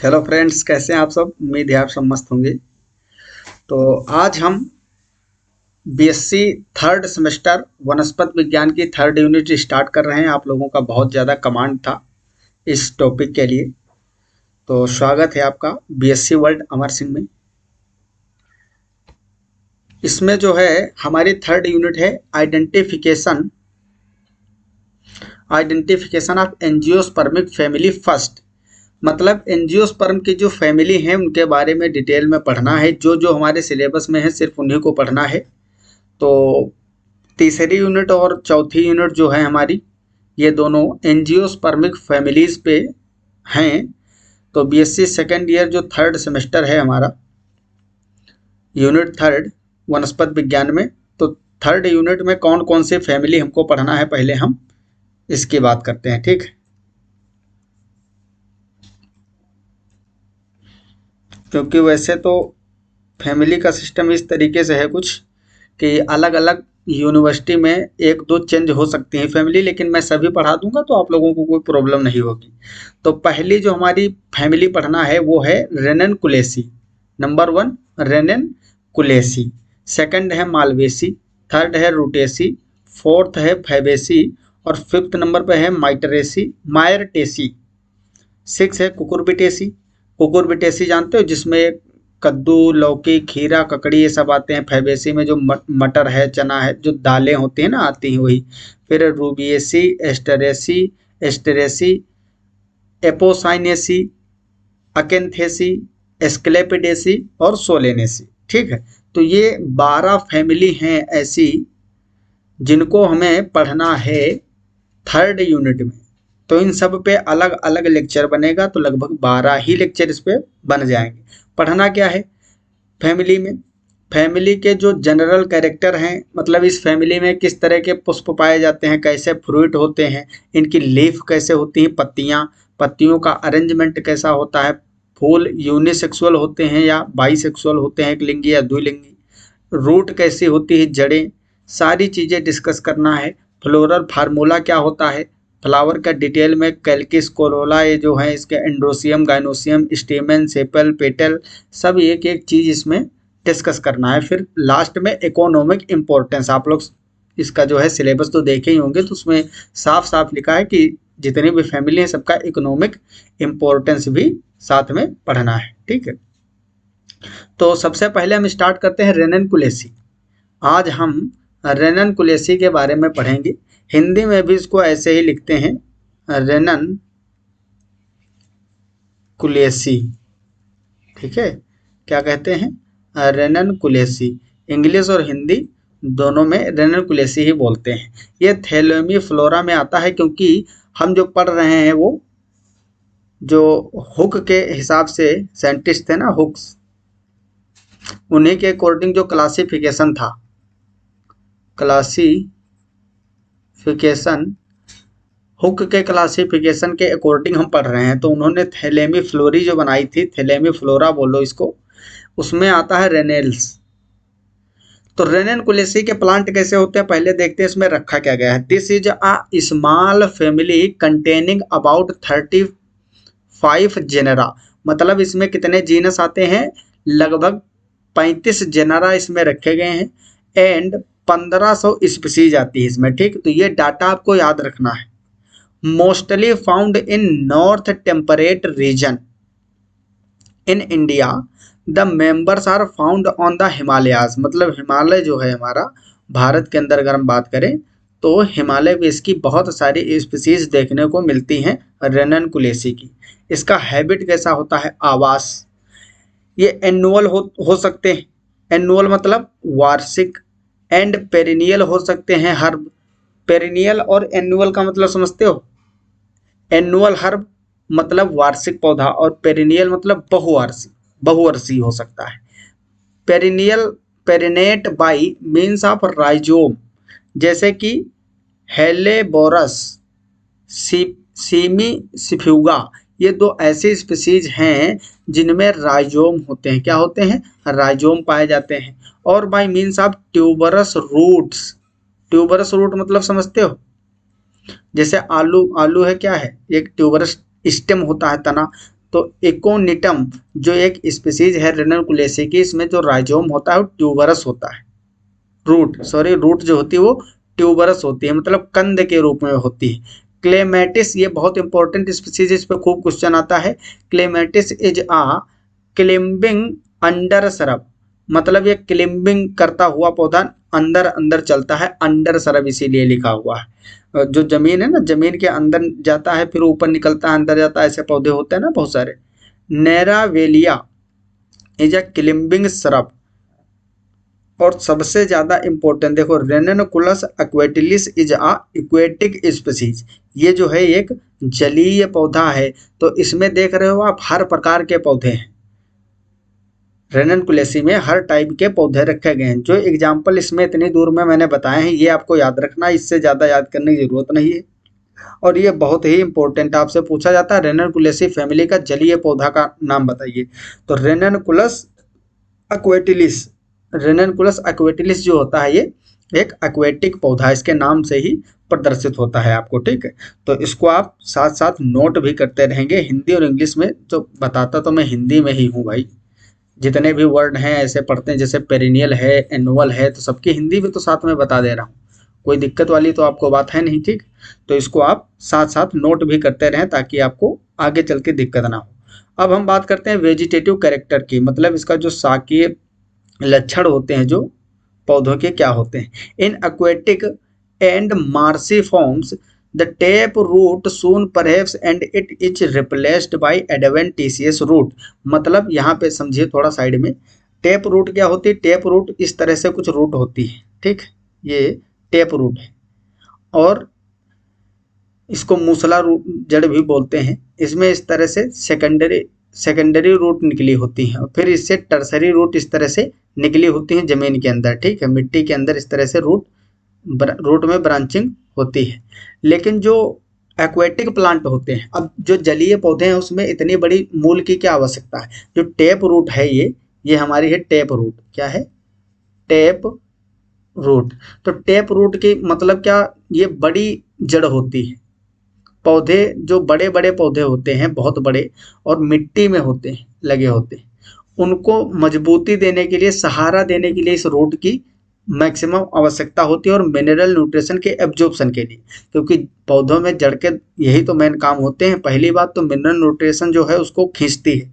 Hello friends, कैसे हैं आप सब। उम्मीद है आप सब मस्त होंगे। तो आज हम बीएससी थर्ड सेमेस्टर वनस्पत विज्ञान की थर्ड यूनिट स्टार्ट कर रहे हैं। आप लोगों का बहुत ज़्यादा कमांड था इस टॉपिक के लिए, तो स्वागत है आपका बीएससी वर्ल्ड अमर सिंह में। इसमें जो है हमारी थर्ड यूनिट है identification identification of angiospermic family first. मतलब एंजियोस्पर्म की जो फैमिली है उनके बारे में डिटेल में पढ़ना है। जो जो हमारे सिलेबस में है सिर्फ उन्हीं को पढ़ना है। तो तीसरी यूनिट और चौथी यूनिट जो है हमारी, ये दोनों एंजियोस्पर्मिक फैमिलीज पे हैं। तो बीएससी सेकेंड ईयर जो थर्ड सेमेस्टर है हमारा, यूनिट थर्ड वनस्पत विज्ञान में, तो थर्ड यूनिट में कौन कौन सी फैमिली हमको पढ़ना है पहले हम इसकी बात करते हैं। ठीक, क्योंकि वैसे तो फैमिली का सिस्टम इस तरीके से है कुछ कि अलग अलग यूनिवर्सिटी में एक दो चेंज हो सकती हैं फैमिली, लेकिन मैं सभी पढ़ा दूंगा तो आप लोगों को कोई प्रॉब्लम नहीं होगी। तो पहली जो हमारी फैमिली पढ़ना है वो है रेनन-कुलेसी। नंबर 1 रेनन-कुलेसी, सेकंड है मालवेसी, थर्ड है रूटेसी, फोर्थ है फैबेसी और फिफ्थ नंबर पे है मायरटेसी, सिक्स है कुकुरबिटेसी। कुकुरबिटेसी जानते हो, जिसमें कद्दू, लौकी, खीरा, ककड़ी ये सब आते हैं। फैबेसी में जो मटर है, चना है, जो दालें होती हैं ना, आती हैं वही। फिर रूबिएसी, एस्टरेसी एस्टरेसी एपोसाइनेसी, अकेंथेसी, एस्क्लेपिडेसी और सोलेनेसी। ठीक है, तो ये 12 फैमिली हैं ऐसी जिनको हमें पढ़ना है थर्ड यूनिट में। तो इन सब पे अलग अलग लेक्चर बनेगा, तो लगभग 12 ही लेक्चर इस पे बन जाएंगे। पढ़ना क्या है फैमिली में, फैमिली के जो जनरल कैरेक्टर हैं, मतलब इस फैमिली में किस तरह के पुष्प पाए जाते हैं, कैसे फ्रूट होते हैं, इनकी लीफ कैसे होती हैं, पत्तियों का अरेंजमेंट कैसा होता है, फूल यूनिसेक्सुअल होते हैं या बाईसेक्सुअल होते हैं, एक लिंगी या द्विलिंगी, रूट कैसी होती है, जड़ें, सारी चीज़ें डिस्कस करना है। फ्लोरल फार्मूला क्या होता है, फ्लावर का डिटेल में, कैल्किस, कोरोला, ये जो है इसके एंड्रोसियम, गाइनोसियम, स्टेमन, सेपल, पेटल, सब एक एक चीज़ इसमें डिस्कस करना है। फिर लास्ट में इकोनॉमिक इम्पोर्टेंस। आप लोग इसका जो है सिलेबस तो देखे ही होंगे, तो उसमें साफ साफ लिखा है कि जितनी भी फैमिली है सबका इकोनॉमिक इम्पोर्टेंस भी साथ में पढ़ना है। ठीक है, तो सबसे पहले हम स्टार्ट करते हैं रेनन-कुलेसी। आज हम रेनन-कुलेसी के बारे में पढ़ेंगे। हिंदी में भी इसको ऐसे ही लिखते हैं, रेनन-कुलेसी। ठीक है, क्या कहते हैं, रेनन-कुलेसी। इंग्लिश और हिंदी दोनों में रेनन-कुलेसी ही बोलते हैं। ये थैलेमी फ्लोरा में आता है, क्योंकि हम जो पढ़ रहे हैं वो जो हुक के हिसाब से साइंटिस्ट थे ना, हुक्स, उन्हीं के अकॉर्डिंग जो क्लासिफिकेशन था, क्लासिफिकेशन हुक के क्लासिफिकेशन के अकॉर्डिंग हम पढ़ रहे हैं। तो उन्होंने थैलेमी फ्लोरी जो बनाई थी, थैलेमी फ्लोरा बोलो इसको, उसमें आता है रेनेल्स। तो रेनन-कुलेसी के प्लांट कैसे होते हैं पहले देखते हैं इसमें रखा क्या गया है। This is a small family containing about 35 genera. मतलब इसमें कितने जीनस आते हैं, लगभग 35 जेनरा इसमें रखे गए हैं, एंड 1500 स्पीसीज आती है इसमें। ठीक, तो ये डाटा आपको याद रखना है। Mostly found in north temperate region in India, the members are found on the Himalayas. मतलब हिमालय जो है हमारा भारत के अंदर अगर हम बात करें तो हिमालय में इसकी बहुत सारी स्पीसीज देखने को मिलती हैं रेनन-कुलेसी की। इसका हैबिट कैसा होता है, आवास, ये एनुअल हो सकते हैं। एनुअल मतलब वार्षिक, एंड पेरिनियल हो सकते हैं, हर्ब। पेरिनियल और एनुअल का मतलब समझते हो, एनुअल हर्ब मतलब वार्षिक पौधा, और पेरिनियल मतलब बहुवर्षीय हो सकता है। Perennial, perennate by means of rhizome, जैसे कि हेलेबोरस, सीमी सिफ्यूगा, ये दो ऐसी स्पीसीज हैं जिनमें राइजोम होते हैं। क्या होते हैं, राइजोम पाए जाते हैं। और by means of tuberous roots. Tuberous root मतलब समझते हो, जैसे आलू है, क्या है, एक ट्यूबरस स्टेम होता है, तना। तो इकोनिटम जो एक स्पीसीज है रेननकुलेसी की, इसमें जो राइजोम होता है वो ट्यूबरस होता है। रूट जो होती है वो ट्यूबरस होती है, मतलब कंद के रूप में होती है। क्लेमेटिस ये बहुत इंपॉर्टेंट स्पीसीज, इस पे खूब क्वेश्चन आता है। Clematis is a climbing undershrub, मतलब ये क्लिम्बिंग करता हुआ पौधा अंदर अंदर चलता है, अंडर सरब इसीलिए लिखा हुआ है। जो जमीन है ना, जमीन के अंदर जाता है फिर ऊपर निकलता है, अंदर जाता है, ऐसे पौधे होते हैं ना बहुत सारे। नेरावेलिया इज अ क्लिम्बिंग सरब। और सबसे ज्यादा इंपॉर्टेंट देखो, रेननकुलस एक्वेटिलिस इज आ एक्वेटिक स्पीसीज, ये जो है एक जलीय पौधा है। तो इसमें देख रहे हो आप हर प्रकार के पौधे हैं, रेननकुलेसी में हर टाइप के पौधे रखे गए हैं। जो एग्जाम्पल इसमें इतनी दूर में मैंने बताए हैं ये आपको याद रखना, इससे ज़्यादा याद करने की जरूरत नहीं है। और ये बहुत ही इंपॉर्टेंट, आपसे पूछा जाता है रेननकुलेसी फैमिली का जलीय पौधा का नाम बताइए, तो रेननकुलस एक्वेटिलिस। रेननकुलस एक्वेटिलिस जो होता है ये एक एक्वेटिक पौधा, इसके नाम से ही प्रदर्शित होता है आपको, ठीक है। तो इसको आप साथ साथ नोट भी करते रहेंगे, हिंदी और इंग्लिश में। जो बताता तो मैं हिंदी में ही हूँ भाई, जितने भी वर्ड हैं ऐसे पढ़ते हैं, जैसे पेरिनियल है, एनुअल है, तो सबकी हिंदी भी तो साथ में बता दे रहा हूँ, कोई दिक्कत वाली तो आपको बात है नहीं, ठीक। तो इसको आप साथ साथ नोट भी करते रहें ताकि आपको आगे चल के दिक्कत ना हो। अब हम बात करते हैं वेजिटेटिव कैरेक्टर की, मतलब इसका जो शाकीय लक्षण होते हैं जो पौधों के क्या होते हैं। In aquatic and marshy forms the tap root soon perhaps and it is replaced by adventitious root. मतलब यहाँ पे समझिए थोड़ा साइड में, टेप रूट क्या होती है। टेप रूट इस तरह से कुछ रूट होती है, ठीक, ये टेप रूट है। और इसको मूसला रूट जड़ भी बोलते हैं। इसमें इस तरह से सेकेंडरी रूट निकली होती हैं, और फिर इससे टर्सरी रूट इस तरह से निकली होती हैं जमीन के अंदर, ठीक है, मिट्टी के अंदर इस तरह से रूट में ब्रांचिंग होती है। लेकिन जो एक्वेटिक प्लांट होते हैं, अब जो जलीय पौधे हैं उसमें इतनी बड़ी मूल की क्या आवश्यकता है। जो टेप रूट है ये हमारी है टेप रूट। क्या है? Tap root. तो टेप रूट की मतलब क्या, ये बड़ी जड़ होती है। पौधे जो बड़े बड़े पौधे होते हैं, बहुत बड़े, और मिट्टी में होते हैं, लगे होते हैं, उनको मजबूती देने के लिए, सहारा देने के लिए इस रूट की मैक्सिमम आवश्यकता होती है, और मिनरल न्यूट्रिशन के एब्जॉर्प्शन के लिए, क्योंकि पौधों में जड़ के यही तो मेन काम होते हैं। पहली बात तो मिनरल न्यूट्रिशन जो है उसको खींचती है,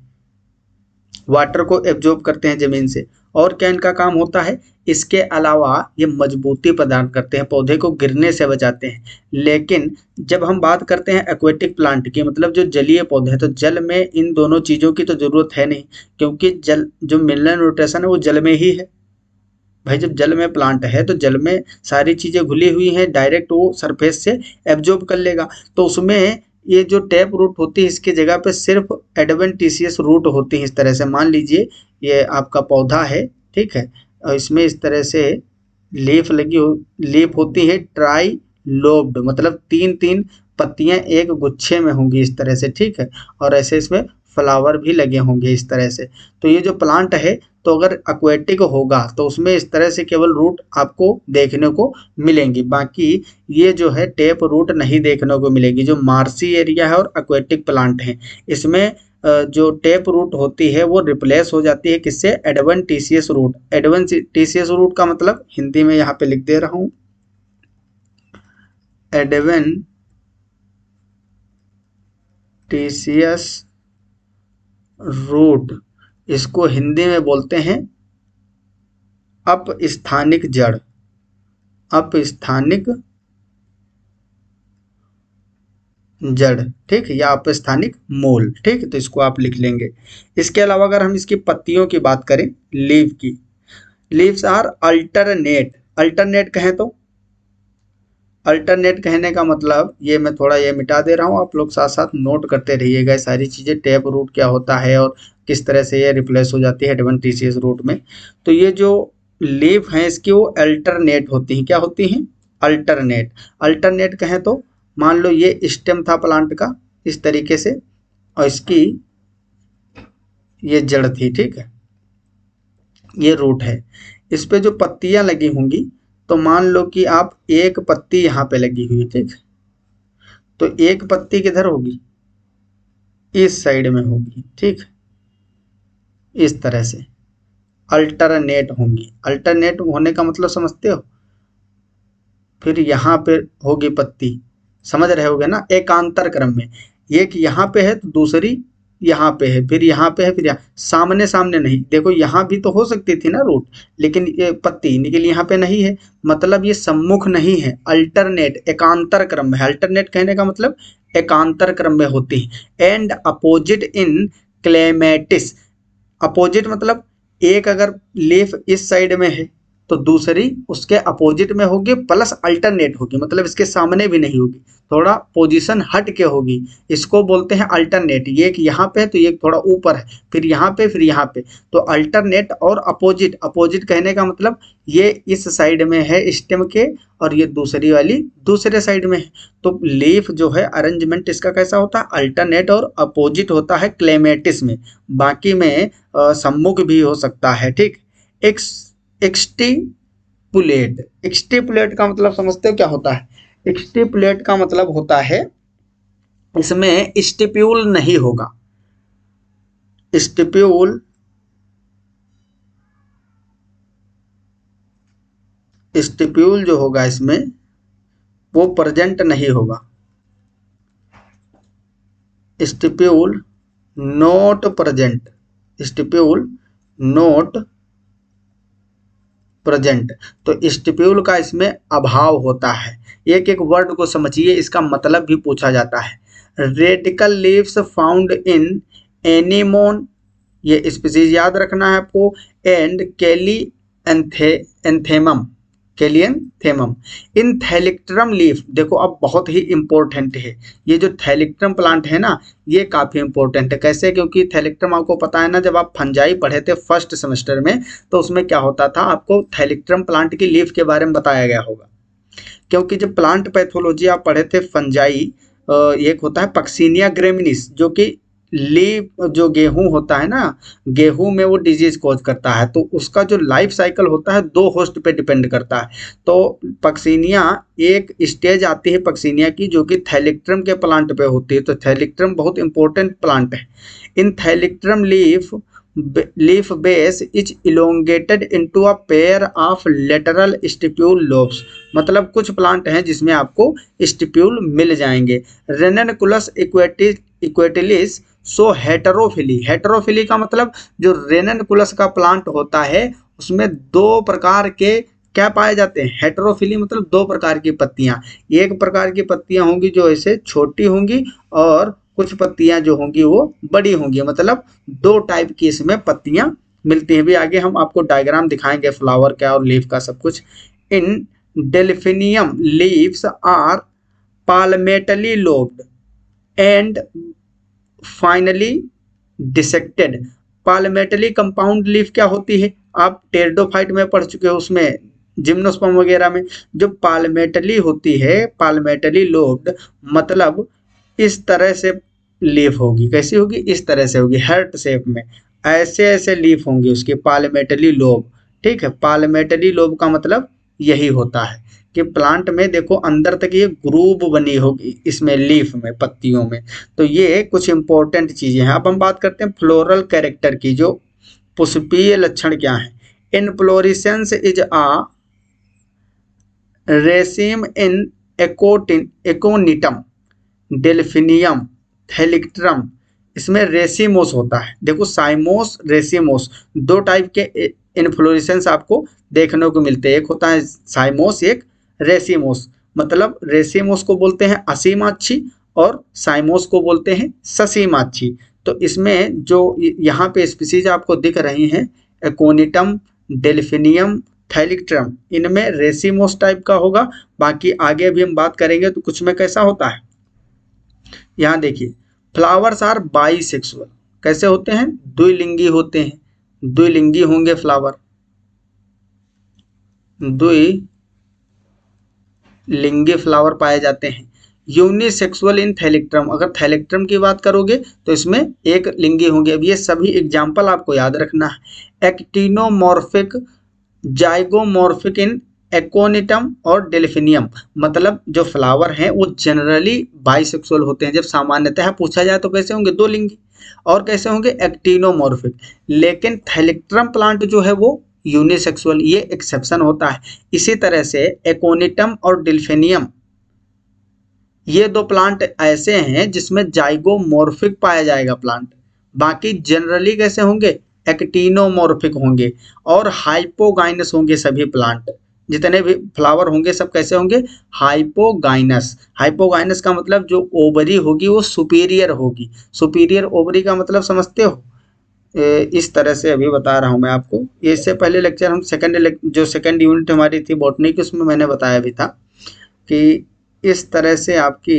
वाटर को एब्जॉर्ब करते हैं जमीन से। और क्या इनका काम होता है, इसके अलावा ये मजबूती प्रदान करते हैं, पौधे को गिरने से बचाते हैं। लेकिन जब हम बात करते हैं एक्वेटिक प्लांट की, मतलब जो जलीय पौधे हैं, तो जल में इन दोनों चीज़ों की तो ज़रूरत है नहीं, क्योंकि जल जो मिनरल न्यूट्रिशन है वो जल में ही है भाई। जब जल में प्लांट है तो जल में सारी चीज़ें घुली हुई हैं, डायरेक्ट वो सरफेस से एब्जॉर्ब कर लेगा। तो उसमें ये जो टैप रूट होती है इसकी जगह पे सिर्फ एडवेंटिशियस रूट होती है। इस तरह से मान लीजिए ये आपका पौधा है, ठीक है, और इसमें इस तरह से लीफ होती है ट्राई लोब्ड, मतलब तीन तीन पत्तियां एक गुच्छे में होंगी इस तरह से, ठीक है, और ऐसे इसमें फ्लावर भी लगे होंगे इस तरह से। तो ये जो प्लांट है, तो अगर एक्वेटिक होगा तो उसमें इस तरह से केवल रूट आपको देखने को मिलेंगी, बाकी ये जो है टेप रूट नहीं देखने को मिलेगी। जो मार्सी एरिया है और एक्वेटिक प्लांट है, इसमें जो टेप रूट होती है वो रिप्लेस हो जाती है किससे, एडवेंटिशियस रूट। एडवेंटिशियस रूट का मतलब हिंदी में यहाँ पे लिख दे रहा हूँ, एडवेंटिशियस रूट, इसको हिंदी में बोलते हैं अपस्थानिक जड़, अपस्थानिक जड़, ठीक, या अपस्थानिक मूल, ठीक। तो इसको आप लिख लेंगे। इसके अलावा अगर हम इसकी पत्तियों की बात करें, लीव की, लीव्स आर अल्टरनेट। अल्टरनेट कहें तो, अल्टरनेट कहने का मतलब, ये मैं थोड़ा ये मिटा दे रहा हूँ, आप लोग साथ साथ नोट करते रहिएगा सारी चीज़ें। टैप रूट क्या होता है और किस तरह से ये रिप्लेस हो जाती है एडवेंटिशियस रूट में। तो ये जो लीफ हैं इसकी वो अल्टरनेट होती हैं। क्या होती हैं? अल्टरनेट। अल्टरनेट कहें तो मान लो ये स्टेम था प्लांट का इस तरीके से, और इसकी ये जड़ थी, ठीक है, ये रूट है। इस पे जो पत्तियां लगी होंगी, तो मान लो कि आप एक पत्ती यहाँ पे लगी हुई, ठीक, तो एक पत्ती किधर होगी, इस साइड में होगी, ठीक, इस तरह से अल्टरनेट होंगी। अल्टरनेट होने का मतलब समझते हो? फिर यहाँ पे होगी पत्ती, समझ रहे होगे ना, एकांतर क्रम में। एक यहाँ पे है तो दूसरी यहाँ पे है, फिर यहाँ पे है, फिर यहाँ, सामने सामने नहीं। देखो यहाँ भी तो हो सकती थी ना रूट, लेकिन ये पत्ती, लेकिन यहाँ पे नहीं है, मतलब ये सम्मुख नहीं है, अल्टरनेट एकांतर क्रम में है। अल्टरनेट कहने का मतलब एकांतर क्रम में होती है। And opposite in clematis, opposite मतलब एक अगर लीफ इस साइड में है तो दूसरी उसके अपोजिट में होगी, प्लस अल्टरनेट होगी, मतलब इसके सामने भी नहीं होगी, थोड़ा पोजीशन हट के होगी। इसको बोलते हैं अल्टरनेट। ये एक यहाँ पे है तो ये थोड़ा ऊपर है, फिर यहाँ पे, फिर यहाँ पे। तो अल्टरनेट और अपोजिट, अपोजिट कहने का मतलब ये इस साइड में है स्टेम के, और ये दूसरी वाली दूसरे साइड में है। तो लीफ जो है अरेंजमेंट इसका कैसा होता है? अल्टरनेट और अपोजिट होता है क्लेमेटिस में। बाकी में सम्मुख भी हो सकता है, ठीक। एक्सटिपुलेट, एक्सटिपुलेट का मतलब समझते हो क्या होता है? एक्सटिपुलेट का मतलब होता है इसमें स्टिप्यूल नहीं होगा। स्टिप्यूल, स्टिप्यूल जो होगा इसमें वो प्रेजेंट नहीं होगा। Stipule not present, stipule not present. तो स्टिप्यूल का इसमें अभाव होता है। एक एक वर्ड को समझिए, इसका मतलब भी पूछा जाता है। Radical leaves found in anemone, ये स्पीसीज याद रखना है आपको। And Kelly एंथेमम, कैलियनथेमम। In Thalictrum leaf, देखो अब बहुत ही इंपॉर्टेंट है ये जो थैलिक्ट्रम प्लांट है ना, ये काफी इंपॉर्टेंट है। कैसे? क्योंकि थैलिक्ट्रम आपको पता है ना, जब आप फंजाई पढ़े थे फर्स्ट सेमेस्टर में, तो उसमें क्या होता था, आपको थैलिक्ट्रम प्लांट की लीफ के बारे में बताया गया होगा। क्योंकि जब प्लांट पैथोलॉजी आप पढ़े थे फंजाई, एक होता है पक्सीनिया ग्रेमिनिस, जो कि लीफ, जो गेहूं होता है ना, गेहूं में वो डिजीज कॉज करता है, तो उसका जो लाइफ साइकिल होता है 2 होस्ट पे डिपेंड करता है। तो पक्सीनिया, एक स्टेज आती है पक्सीनिया की जो कि थैलिक्ट्रम के प्लांट पे होती है। तो थैलिक्ट्रम बहुत इंपॉर्टेंट प्लांट है। In Thalictrum leaf base is elongated into a pair of lateral stipule lobes, मतलब कुछ प्लांट हैं जिसमें आपको स्टिप्यूल मिल जाएंगे। रेननकुलस इक्वेटिलिस सो हेटेरोफिली, हेटेरोफिली का मतलब जो रेननकुलस का प्लांट होता है उसमें 2 प्रकार के क्या पाए जाते हैं? हेटेरोफिली मतलब 2 प्रकार की पत्तियां। एक प्रकार की पत्तियां होंगी जो ऐसे छोटी होंगी, और कुछ पत्तियां जो होंगी वो बड़ी होंगी, मतलब 2 टाइप की इसमें पत्तियां मिलती हैं। भी आगे हम आपको डायग्राम दिखाएंगे फ्लावर का और लीफ का सब कुछ। In Delphinium leaves are palmately lobed and finely dissected. Palmately compound leaf क्या होती है? आप टेरिडोफाइट में पढ़ चुके हो, उसमें जिम्नोस्पर्म वगैरह में जो पाल्मेटली होती है, पाल्मेटली लोब्ड मतलब इस तरह से लीफ होगी। कैसी होगी? इस तरह से होगी, हार्ट शेप में, ऐसे ऐसे लीफ होंगी उसकी, पाल्मेटली लोब, ठीक है। पाल्मेटली लोब का मतलब यही होता है कि प्लांट में देखो अंदर तक ये ग्रूव बनी होगी इसमें, लीफ में, पत्तियों में। तो ये कुछ इंपॉर्टेंट चीजें हैं। अब हम बात करते हैं फ्लोरल कैरेक्टर की, जो पुष्पीय लक्षण क्या है। Inflorescence is a raceme in Aconitum, Delphinium, Thalictrum, इसमें रेसिमोस होता है। देखो साइमोस, रेसिमोस, 2 टाइप के इन्फ्लोरेसेंस आपको देखने को मिलते हैं। एक होता है साइमोस, एक रेसिमोस। मतलब रेसिमोस को बोलते हैं असीमाक्षी और साइमोस को बोलते हैं ससीमाक्षी। तो इसमें जो यहाँ पे स्पीसीज आपको दिख रही हैं, एकोनिटम, डेल्फिनियम, थैलिक्ट्रम, इनमें रेसिमोस टाइप का होगा। बाकी आगे भी हम बात करेंगे तो कुछ में कैसा होता है। यहाँ देखिए, फ्लावर्स आर बाइसेक्सुअल, कैसे होते हैं? द्विलिंगी होते हैं, द्विलिंगी होंगे फ्लावर, द्विलिंगी फ्लावर पाए जाते हैं। यूनिसेक्सुअल इन थैलिक्ट्रम, अगर थैलिक्ट्रम की बात करोगे तो इसमें एक लिंगी होंगे। अब ये सभी एग्जाम्पल आपको याद रखना है। एक्टिनोमॉर्फिक, जाइगोमॉर्फिक इन एकोनिटम और डेल्फिनियम, मतलब जो फ्लावर हैं वो जनरली बाइसेक्सुअल होते हैं। जब सामान्यतः पूछा जाए तो कैसे होंगे, दो लिंगी, और कैसे होंगे, एक्टिनोमॉर्फिक। लेकिन थैलेक्ट्रम प्लांट जो है वो यूनिसेक्सुअल, ये एक्सेप्शन होता है। इसी तरह से एकोनिटम और डेल्फिनियम, ये दो प्लांट ऐसे हैं जिसमें जाइगोमॉर्फिक पाया जाएगा प्लांट। बाकी जनरली कैसे होंगे, एक्टिनोमॉर्फिक होंगे और हाइपोगाइनस होंगे सभी प्लांट। जितने भी फ्लावर होंगे सब कैसे होंगे, हाइपोगाइनस। हाइपोगाइनस का मतलब जो ओवरी होगी वो सुपीरियर होगी। सुपीरियर ओवरी का मतलब समझते हो, इस तरह से अभी बता रहा हूँ मैं आपको। इससे पहले लेक्चर हम जो सेकंड यूनिट हमारी थी बॉटनी की, उसमें मैंने बताया भी था कि इस तरह से आपकी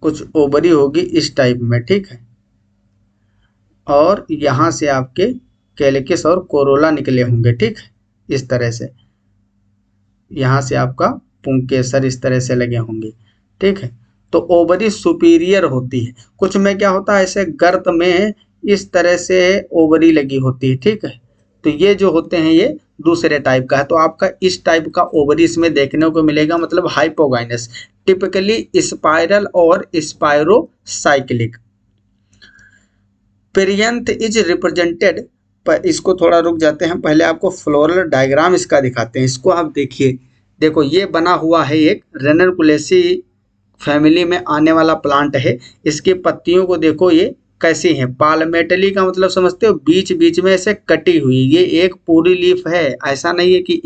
कुछ ओवरी होगी इस टाइप में, ठीक है, और यहाँ से आपके कैलिकिस और कोरोला निकले होंगे, ठीक है, इस तरह से यहाँ से आपका पुंकेसर इस तरह से लगे होंगे, ठीक है। तो ओवरी सुपीरियर होती है। कुछ में क्या होता है, ऐसे गर्त में इस तरह से ओवरी लगी होती है, ठीक है। तो ये जो होते हैं ये दूसरे टाइप का है। तो आपका इस टाइप का ओवरी इसमें देखने को मिलेगा, मतलब हाइपोगाइनस, टिपिकली स्पाइरल और स्पाइरोसाइक्लिक। पेरियंथ इज रिप्रेजेंटेड, पर इसको थोड़ा रुक जाते हैं, पहले आपको फ्लोरल डायग्राम इसका दिखाते हैं। इसको आप देखिए, देखो ये बना हुआ है एक रेनरकुलेसी फैमिली में आने वाला प्लांट है। इसकी पत्तियों को देखो ये कैसी हैं, पाल्मेटली का मतलब समझते हो, बीच बीच में ऐसे कटी हुई। ये एक पूरी लीफ है, ऐसा नहीं है कि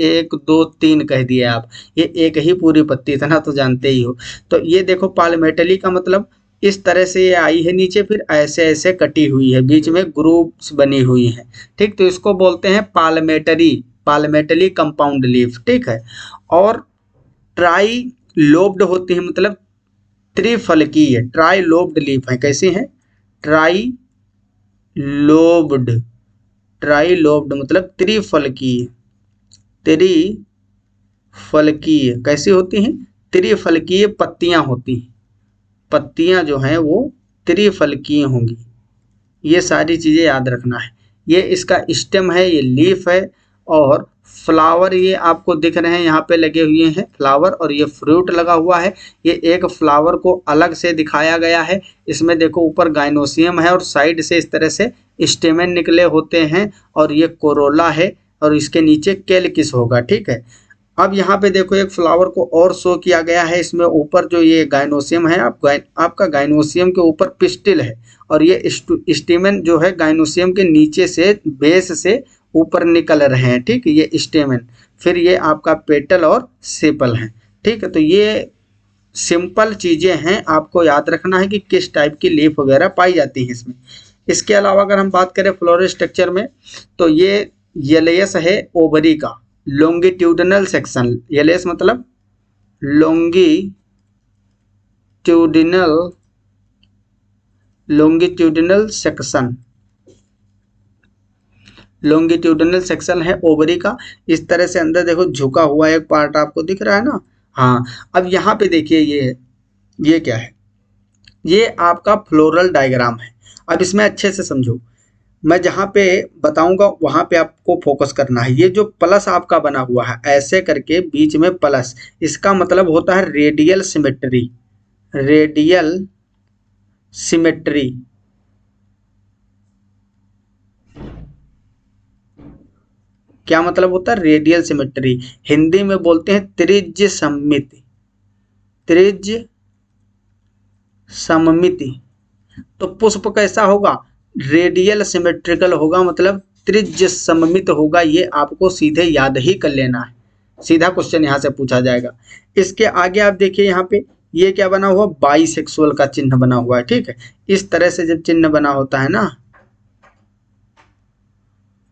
एक दो तीन कह दिए आप, ये एक ही पूरी पत्ती, इतना तो जानते ही हो। तो ये देखो पाल्मेटली का मतलब इस तरह से ये आई है नीचे, फिर ऐसे ऐसे कटी हुई है, बीच में ग्रुप्स बनी हुई हैं, ठीक। तो इसको बोलते हैं पाल्मेटली कंपाउंड लीफ, ठीक है। और ट्राई लोब्ड होती है, मतलब त्रिफलकीय, ट्राई लोब्ड लीफ है। कैसी है, ट्राई लोब्ड, ट्राई लोब्ड मतलब त्रिफलकीय, त्रिफलकीय कैसी होती हैं, त्रिफलकीय पत्तियां होती हैं, पत्तियां जो हैं वो त्रिफलकीय होंगी। ये सारी चीज़ें याद रखना है। ये इसका स्टेम है, ये लीफ है, और फ्लावर ये आपको दिख रहे हैं यहाँ पे लगे हुए हैं फ्लावर, और ये फ्रूट लगा हुआ है। ये एक फ्लावर को अलग से दिखाया गया है। इसमें देखो ऊपर गाइनोसियम है और साइड से इस तरह से स्टेमेन निकले होते हैं, और ये कोरोला है, और इसके नीचे कैलिकिस होगा, ठीक है। अब यहाँ पे देखो एक फ्लावर को और शो किया गया है। इसमें ऊपर जो ये गाइनोसियम है, आपका गाइनोसियम के ऊपर पिस्टिल है, और ये स्टेमेन जो है गाइनोसियम के नीचे से बेस से ऊपर निकल रहे हैं, ठीक है, ये स्टेमेन। फिर ये आपका पेटल और सेपल है, ठीक है। तो ये सिंपल चीज़ें हैं, आपको याद रखना है कि किस टाइप की लीफ वगैरह पाई जाती है इसमें। इसके अलावा अगर हम बात करें फ्लोरल स्ट्रक्चर में, तो ये येलेयस है ओवरी का, लॉन्गिट्यूडिनल सेक्शन। येलेयस मतलब लॉन्गिट्यूडिनल सेक्शन, लॉन्गिट्यूडिनल सेक्शन है ओवरी का। इस तरह से अंदर देखो झुका हुआ एक पार्ट आपको दिख रहा है ना। हाँ, अब यहाँ पे देखिए ये क्या है, ये आपका फ्लोरल डायग्राम है। अब इसमें अच्छे से समझो, मैं जहाँ पे बताऊंगा वहाँ पे आपको फोकस करना है। ये जो प्लस आपका बना हुआ है ऐसे करके बीच में प्लस, इसका मतलब होता है रेडियल सिमेट्री, रेडियल सिमेट्री। क्या मतलब होता है रेडियल सिमेट्री, हिंदी में बोलते हैं त्रिज्य सममिति, त्रिज्य सममिति। तो पुष्प कैसा होगा, रेडियल सिमेट्रिकल होगा, मतलब त्रिज्य सममित होगा। ये आपको सीधे याद ही कर लेना है, सीधा क्वेश्चन यहाँ से पूछा जाएगा। इसके आगे आप देखिए यहाँ पे ये क्या बना हुआ, बाइसेक्सुअल का चिन्ह बना हुआ है, ठीक है। इस तरह से जब चिन्ह बना होता है ना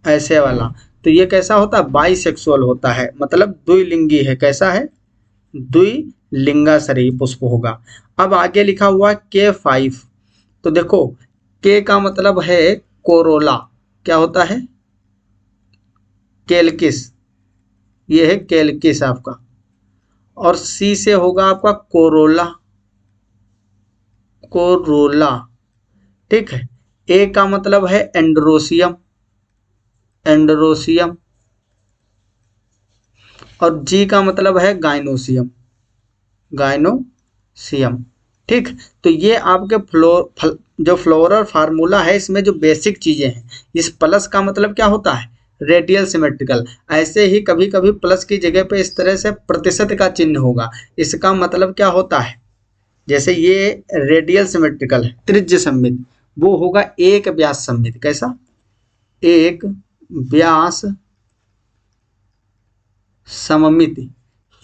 ऐसे वाला, तो ये कैसा होता है, बाइसेक्सुअल होता है, मतलब द्विलिंगी है। कैसा है, द्विलिंगाश्रयी पुष्प होगा। अब आगे लिखा हुआ K5, तो देखो के का मतलब है कोरोला, क्या होता है, केल्किस, ये है केल्किस आपका, और सी से होगा आपका कोरोला, कोरोला, ठीक है। ए का मतलब है एंड्रोसियम, एंड्रोसियम, और जी का मतलब है गाइनोसियम, गाइनोसियम। ठीक, तो ये आपके जो फ्लोरल फार्मूला है इसमें जो बेसिक चीजें हैं, इस प्लस का मतलब क्या होता है, रेडियल सिमेट्रिकल। ऐसे ही कभी कभी प्लस की जगह पे इस तरह से प्रतिशत का चिन्ह होगा, इसका मतलब क्या होता है, जैसे ये रेडियल सिमेट्रिकल है, त्रिज्य सममित, वो होगा एक व्यास सममित। कैसा, एक व्यास सममिति।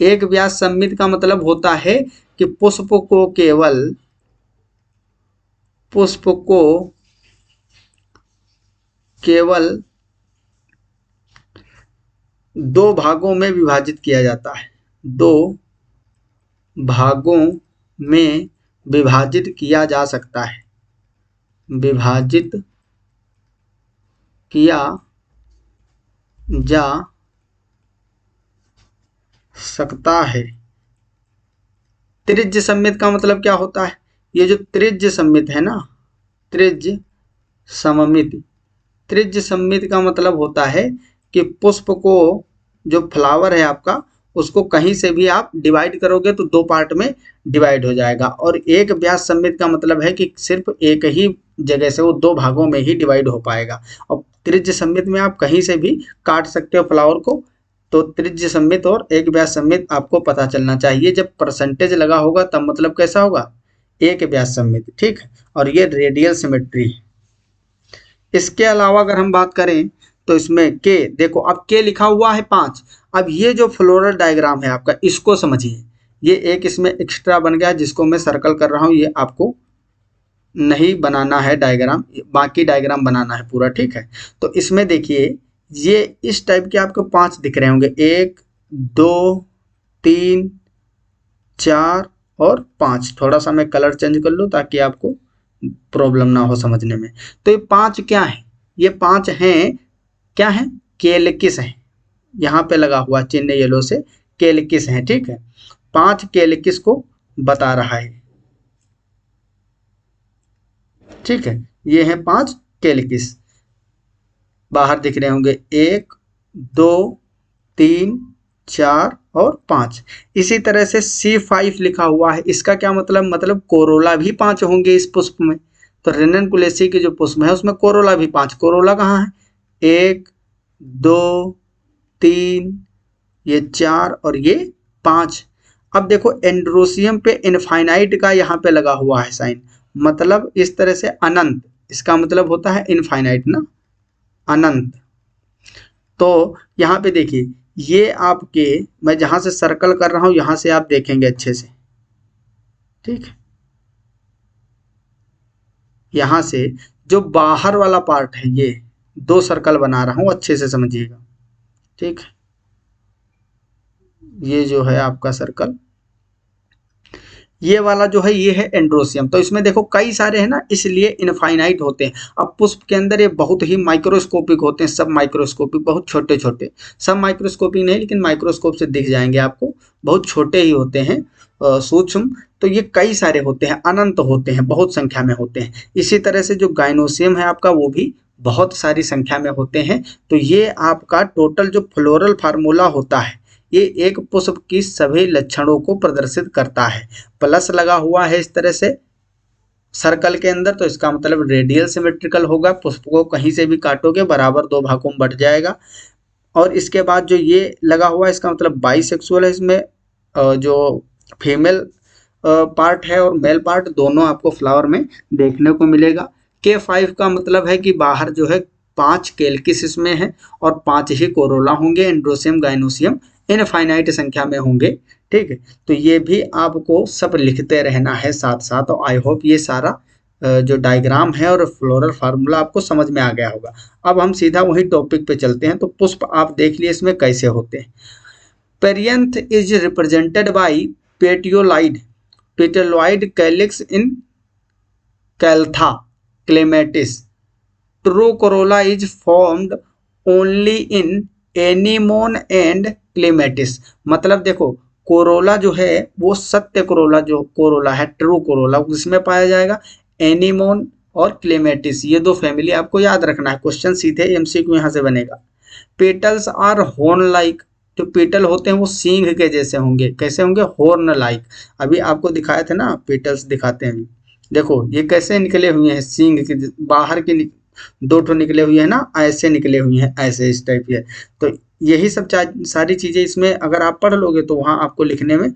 एक व्यास सममित का मतलब होता है कि पुष्प को केवल दो भागों में विभाजित किया जाता है, दो भागों में विभाजित किया जा सकता है, विभाजित किया जा सकता है। त्रिज्य सममित का मतलब क्या होता है, ये जो त्रिज्य सममित है ना, त्रिज्य सममिति, त्रिज्य सममिति का मतलब होता है कि पुष्प को, जो फ्लावर है आपका, उसको कहीं से भी आप डिवाइड करोगे तो दो पार्ट में डिवाइड हो जाएगा। और एक व्यास सममित का मतलब है कि सिर्फ एक ही जगह से वो दो भागों में ही डिवाइड हो पाएगा। और त्रिज्य सममित में आप कहीं से भी काट सकते हो फ्लावर को। तो त्रिज्य सममित और एक व्यास सममित आपको पता चलना चाहिए। जब परसेंटेज लगा होगा तब मतलब कैसा होगा, एक व्यास सममित। ठीक है, और ये रेडियल सिमेट्री है। इसके अलावा अगर हम बात करें तो इसमें के, देखो अब के लिखा हुआ है 5। अब ये जो फ्लोरल डायग्राम है आपका, इसको समझिए, ये एक इसमें एक्स्ट्रा बन गया जिसको मैं सर्कल कर रहा हूँ, ये आपको नहीं बनाना है डायग्राम, बाकी डायग्राम बनाना है पूरा। ठीक है, तो इसमें देखिए ये इस टाइप के आपको 5 दिख रहे होंगे, 1 2 3 4 और 5। थोड़ा सा मैं कलर चेंज कर लूँ ताकि आपको प्रॉब्लम ना हो समझने में। तो ये 5 क्या है, ये 5 हैं, क्या है, केलकिस है, यहाँ पे लगा हुआ चिन्ह येलो से, केलकिस है। ठीक है, 5 केलकिस को बता रहा है। ठीक है, ये है 5 केलकिस, बाहर दिख रहे होंगे, 1 2 3 4 और 5। इसी तरह से C5 लिखा हुआ है, इसका क्या मतलब कोरोला भी 5 होंगे इस पुष्प में। तो रेननकुलेसी के जो पुष्प है उसमें कोरोला भी 5। कोरोला कहाँ है, 1 2 3, ये 4 और ये 5। अब देखो एंड्रोसियम पे इनफाइनाइट का यहाँ पे लगा हुआ है साइन, मतलब इस तरह से अनंत, इसका मतलब होता है इनफाइनाइट ना, अनंत। तो यहाँ पे देखिए, ये आपके, मैं जहां से सर्कल कर रहा हूं यहां से आप देखेंगे अच्छे से। ठीक, यहां से जो बाहर वाला पार्ट है, ये 2 सर्कल बना रहा हूं, अच्छे से समझिएगा। ठीक, ये जो है आपका सर्कल, ये वाला जो है ये है एंड्रोसियम। तो इसमें देखो कई सारे हैं ना, इसलिए इनफाइनाइट होते हैं। अब पुष्प के अंदर ये बहुत ही माइक्रोस्कोपिक होते हैं, सब माइक्रोस्कोपिक, बहुत छोटे छोटे, सब माइक्रोस्कोपिक नहीं लेकिन माइक्रोस्कोप से दिख जाएंगे आपको, बहुत छोटे ही होते हैं, सूक्ष्म। तो ये कई सारे होते हैं, अनंत होते हैं, बहुत संख्या में होते हैं। इसी तरह से जो गाइनोसियम है आपका, वो भी बहुत सारी संख्या में होते हैं। तो ये आपका टोटल जो फ्लोरल फार्मूला होता है, ये एक पुष्प की सभी लक्षणों को प्रदर्शित करता है। प्लस लगा हुआ है इस तरह से सर्कल के अंदर, तो इसका मतलब रेडियल सिमेट्रिकल होगा, पुष्प को कहीं से भी काटोगे बराबर दो भागों में बट जाएगा। और इसके बाद जो ये लगा हुआ है इसका मतलब बाइसेक्सुअल है, इसमें जो फीमेल पार्ट है और मेल पार्ट दोनों आपको फ्लावर में देखने को मिलेगा। K5 का मतलब है कि बाहर जो है 5 केल्किस इसमें है और 5 ही कोरोला होंगे, एंड्रोसियम गाइनोसियम इनफाइनाइट संख्या में होंगे। ठीक है, तो ये भी आपको सब लिखते रहना है साथ साथ। और आई होप ये सारा जो डायग्राम है और फ्लोरल फार्मूला आपको समझ में आ गया होगा। अब हम सीधा वही टॉपिक पे चलते हैं। तो पुष्प आप देख लिए इसमें कैसे होते हैं। Perianth is represented by petaloid, petaloid calyx in Caltha Clematis. True corolla is formed only in Anemone and Clematis. मतलब देखो कोरोला जो है वो सत्य कोरोला, जो कोरोला है ट्रू कोरोला, उसमें पाया जाएगा। एनीमोन और क्लेमेटिस, ये दो फैमिली आपको याद रखना है, क्वेश्चन सीधे एमसीक्यू यहाँ से बनेगा। पेटल्स आर होर्न लाइक, जो पेटल होते हैं वो सींग के जैसे होंगे, कैसे होंगे, हॉर्न लाइक। अभी आपको दिखाए थे ना, पेटल्स दिखाते हैं अभी, देखो ये कैसे निकले हुए हैं, सींग के बाहर के दो ठो निकले हुए हैं ना, ऐसे निकले हुए हैं, ऐसे इस टाइप के। तो यही सब सारी चीजें इसमें अगर आप पढ़ लोगे तो वहां आपको लिखने में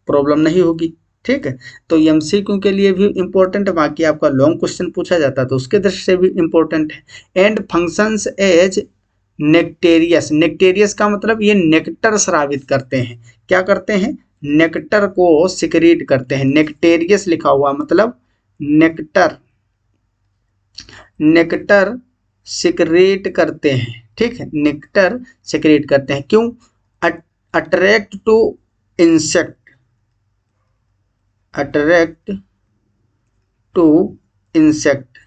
प्रॉब्लम नहीं होगी। ठीक है, तो एमसीक्यू के लिए भी इम्पोर्टेंट है, बाकी आपका लॉन्ग क्वेश्चन पूछा जाता है तो उसके दृष्टि से भी इम्पोर्टेंट है। एंड फंक्शंस एज नेक्टेरियस, नेक्टेरियस का मतलब ये नेक्टर स्रावित करते हैं, क्या करते हैं, नेक्टर को सिक्रीट करते हैं। नेक्टेरियस लिखा हुआ मतलब नेक्टर, नेक्टर सिक्रेट करते हैं। ठीक है, नेक्टर सिक्रेट करते हैं, क्यों, attract to insect, attract to insect.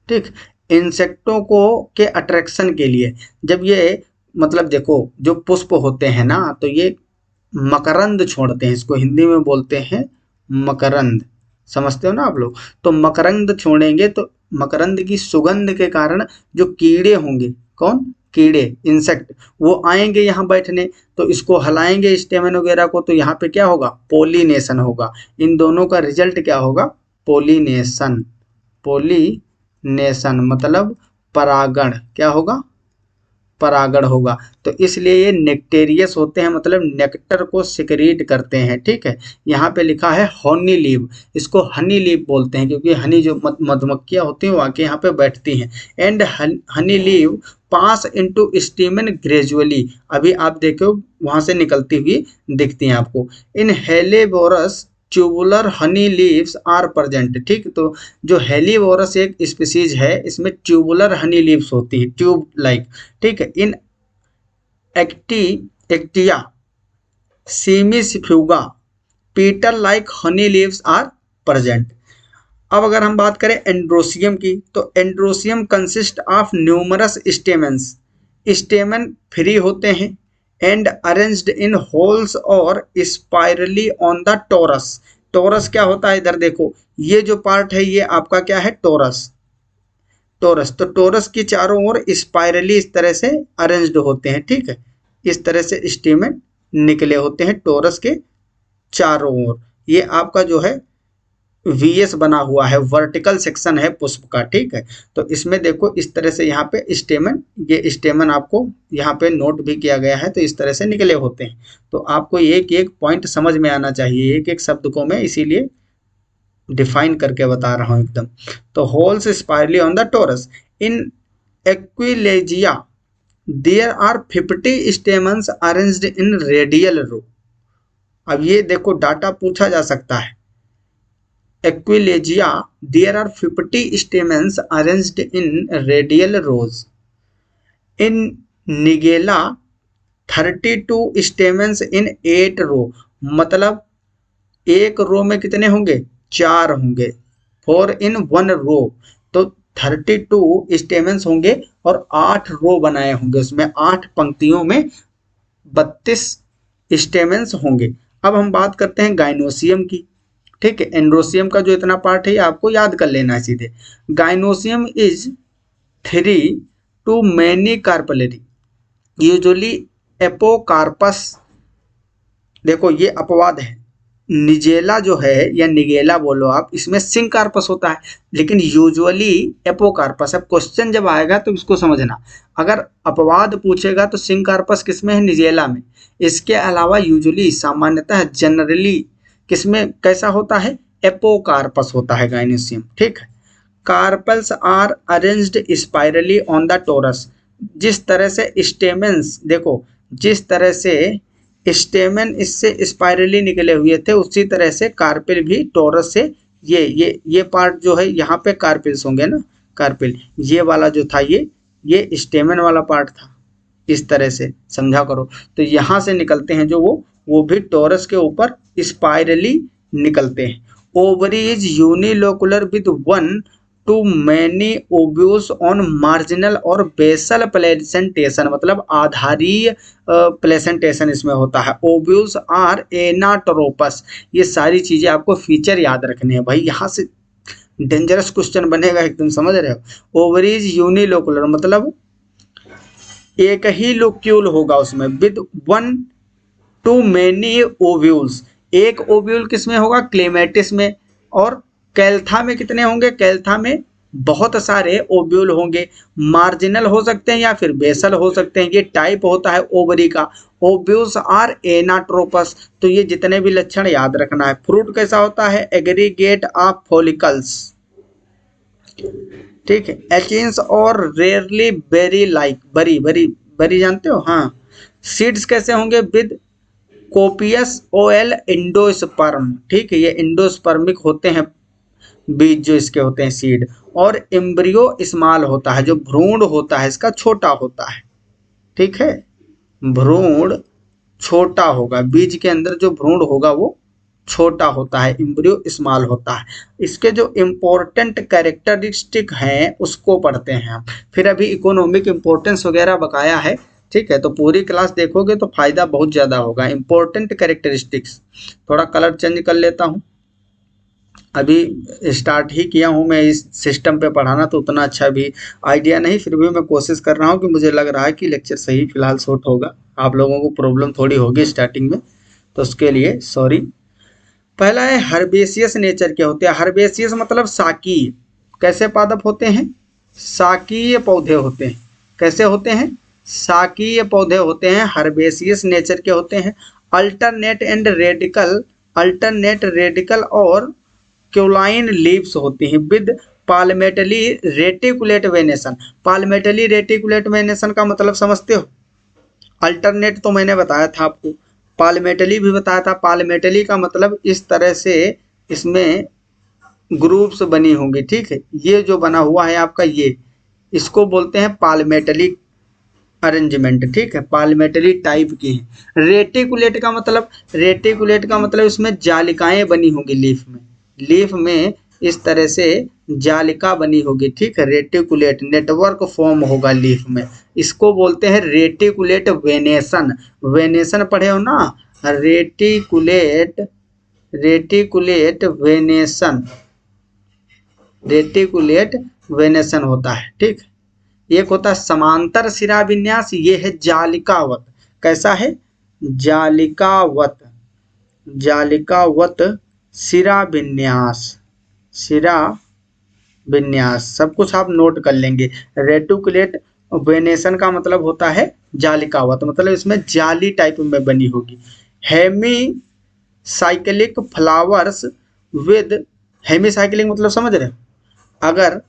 ठीक, इंसेक्टों को के अट्रैक्शन के लिए, जब ये मतलब देखो जो पुष्प होते हैं ना, तो ये मकरंद छोड़ते हैं, इसको हिंदी में बोलते हैं मकरंद, समझते हो ना आप लोग। तो मकरंद छोड़ेंगे तो मकरंद की सुगंध के कारण जो कीड़े होंगे, कौन, कीड़े, इंसेक्ट, वो आएंगे यहाँ बैठने, तो इसको हलाएंगे स्टेमन वगैरह को, तो यहाँ पे क्या होगा, पोलिनेशन होगा। इन दोनों का रिजल्ट क्या होगा, पोलिनेशन, पोलिनेशन मतलब परागण, क्या होगा, परागण होगा। तो इसलिए ये नेक्टेरियस होते हैं, मतलब नेक्टर को सिक्रीट करते हैं। ठीक है, यहाँ पे लिखा है हनी लीव, इसको हनी लीव बोलते हैं क्योंकि हनी जो मधुमक्खियाँ होती हैं वो आके यहाँ पे बैठती हैं। And honey leave pass into स्टेमन gradually, अभी आप देखो वहां से निकलती हुई दिखती हैं आपको। In Helleborus tubular honey leaves are present. ठीक, तो जो हेलीबोरस एक स्पीसीज है, इसमें ट्यूबुलर हनी लीव्स होती है, ट्यूब लाइक। ठीक है, in Actaea Cimicifuga petal like honey leaves are present. अब अगर हम बात करें एंड्रोसियम की, तो androecium consist of numerous stamens, stamen free होते हैं, एंड अरेंज्ड इन होल्स और spirally on the torus. Torus क्या होता है, इधर देखो ये जो पार्ट है ये आपका क्या है, टोरस, टोरस। तो टोरस की चारों ओर स्पाइरली इस तरह से अरेंज्ड होते हैं। ठीक है, इस तरह से स्टेमन निकले होते हैं टोरस के चारों ओर। ये आपका जो है वीएस बना हुआ है, वर्टिकल सेक्शन है पुष्प का। ठीक है, तो इसमें देखो इस तरह से यहाँ पे स्टेमन, ये स्टेमन आपको यहाँ पे नोट भी किया गया है, तो इस तरह से निकले होते हैं। तो आपको एक एक पॉइंट समझ में आना चाहिए, एक एक शब्द को मैं इसीलिए डिफाइन करके बता रहा हूँ एकदम। तो whorls spirally on the torus. In Aquilegia there are 50 stamens arranged in radial row. अब ये देखो डाटा पूछा जा सकता है, Aquilegia there are 50 stamens arranged in radial rows. In Nigella 32 stamens in 8 row, मतलब एक रो में कितने होंगे, 4 होंगे, 4 इन 1 रो, तो 32 स्टेमन्स होंगे और 8 रो बनाए होंगे, उसमें 8 पंक्तियों में 32 स्टेमन्स होंगे। अब हम बात करते हैं गाइनोसियम की। ठीक है, एंड्रोसियम का जो इतना पार्ट है ये आपको याद कर लेना है सीधे। Gynoecium is 3 to many carpellary, usually apocarpous, देखो ये अपवाद है, निजेला जो है या निगेला बोलो आप, इसमें सिंकार्पस होता है, लेकिन यूजुअली एपोकार्पस। अब क्वेश्चन जब आएगा तो इसको समझना, अगर अपवाद पूछेगा तो सिंकार्पस किसमें है, निजेला में। इसके अलावा यूजुअली सामान्यतः जनरली किसमें कैसा होता है, एपोकार्पस होता है गाइनोसियम। ठीक है, carpels are arranged spirally on the torus, जिस तरह से स्टेमेंस, देखो जिस तरह से स्टेमन इससे स्पाइरली निकले हुए थे, उसी तरह से कार्पिल भी टोरस से, ये पार्ट जो है यहाँ पे कार्पिल्स होंगे ना, कार्पिल ये वाला जो था ये स्टेमन वाला पार्ट था, इस तरह से समझा करो। तो यहाँ से निकलते हैं जो वो भी टोरस के ऊपर स्पाइरली निकलते हैं। Ovary is unilocular with 1 to many ovules on marginal और बेसल प्लेसेंटेशन, मतलब आधारीय प्लेसेंटेशन इसमें होता है। ओव्यूल्स आर एनाट्रोपस, ये सारी चीजें आपको फीचर याद रखने हैं भाई, यहाँ से डेंजरस क्वेश्चन बनेगा एकदम, समझ रहे हो। ओवरीज यूनिलोकुलर मतलब एक ही लोक्यूल होगा उसमें, विद 1 to many ओव्यूल्स। एक ओव्यूल किसमें होगा? क्लेमेटिस में। और कैल्था में कितने होंगे? कैल्था में बहुत सारे ओव्यूल होंगे, मार्जिनल हो सकते हैं या फिर बेसल हो सकते हैं। ये टाइप होता है ओवरी का। Ovules are anatropous. तो ये जितने भी लक्षण याद रखना है। फ्रूट कैसा होता है? एग्रीगेट ऑफ फॉलिकल्स, ठीक है। एचिन्स और रेयरली बेरी लाइक, बरी बरी बरी जानते हो? हाँ। सीड्स कैसे होंगे? विद कोपियस ओएल इंडोस्पर्म, ठीक है। ये इंडोस्पर्मिक होते हैं बीज जो इसके होते हैं, सीड। और एम्ब्रियो स्मॉल होता है, जो भ्रूण होता है इसका छोटा होता है, ठीक है। भ्रूण छोटा होगा, बीज के अंदर जो भ्रूण होगा वो छोटा होता है, एम्ब्रियो स्मॉल होता है। इसके जो इम्पोर्टेंट कैरेक्टरिस्टिक हैं उसको पढ़ते हैं हम। फिर अभी इकोनॉमिक इम्पोर्टेंस वगैरह बकाया है, ठीक है। तो पूरी क्लास देखोगे तो फायदा बहुत ज़्यादा होगा। इम्पोर्टेंट कैरेक्टरिस्टिक्स, थोड़ा कलर चेंज कर लेता हूँ, अभी स्टार्ट ही किया हूँ मैं इस सिस्टम पे पढ़ाना, तो उतना अच्छा भी आइडिया नहीं, फिर भी मैं कोशिश कर रहा हूँ कि मुझे लग रहा है कि लेक्चर सही फिलहाल शॉर्ट होगा। आप लोगों को प्रॉब्लम थोड़ी होगी स्टार्टिंग में, तो उसके लिए सॉरी। पहला है हर्बेसियस नेचर के होते हैं। हर्बेसियस मतलब शाकीय। कैसे पादप होते हैं? शाकीय पौधे होते हैं। कैसे होते हैं? शाकीय पौधे होते हैं, हर्बेसियस नेचर के होते हैं। Alternate and radical, alternate radical और क्यूलाइन लीव्स होती हैं, with palmately reticulate venation. Palmately reticulate venation का मतलब समझते हो? अल्टरनेट तो मैंने बताया था आपको, पाल्मेटली भी बताया था। पाल्मेटली का मतलब इस तरह से इसमें ग्रुप्स बनी होंगी, ठीक है। ये जो बना हुआ है आपका, ये इसको बोलते हैं पाल्मेटली अरेंजमेंट, ठीक है। पाल्मेटली टाइप की है। रेटिकुलेट का मतलब, रेटिकुलेट का मतलब इसमें जालिकाएं बनी होंगी लीफ में, लीफ में इस तरह से जालिका बनी होगी, ठीक है। रेटिकुलेट नेटवर्क फॉर्म होगा लीफ में, इसको बोलते हैं रेटिकुलेट वेनेशन। वेनेशन पढ़े हो ना? Reticulate, reticulate venation, reticulate venation होता है, ठीक। एक होता है समांतर सिरा विन्यास, ये है जालिकावत। कैसा है? जालिकावत, जालिकावत सिरा विन्यास, सिरा विन्यास, सब कुछ आप नोट कर लेंगे। रेटिकुलेट वेनेशन का मतलब होता है जालिकावत, मतलब इसमें जाली टाइप में बनी होगी। Hemi cyclic flowers with, hemi cyclic मतलब समझ रहे हो? अगर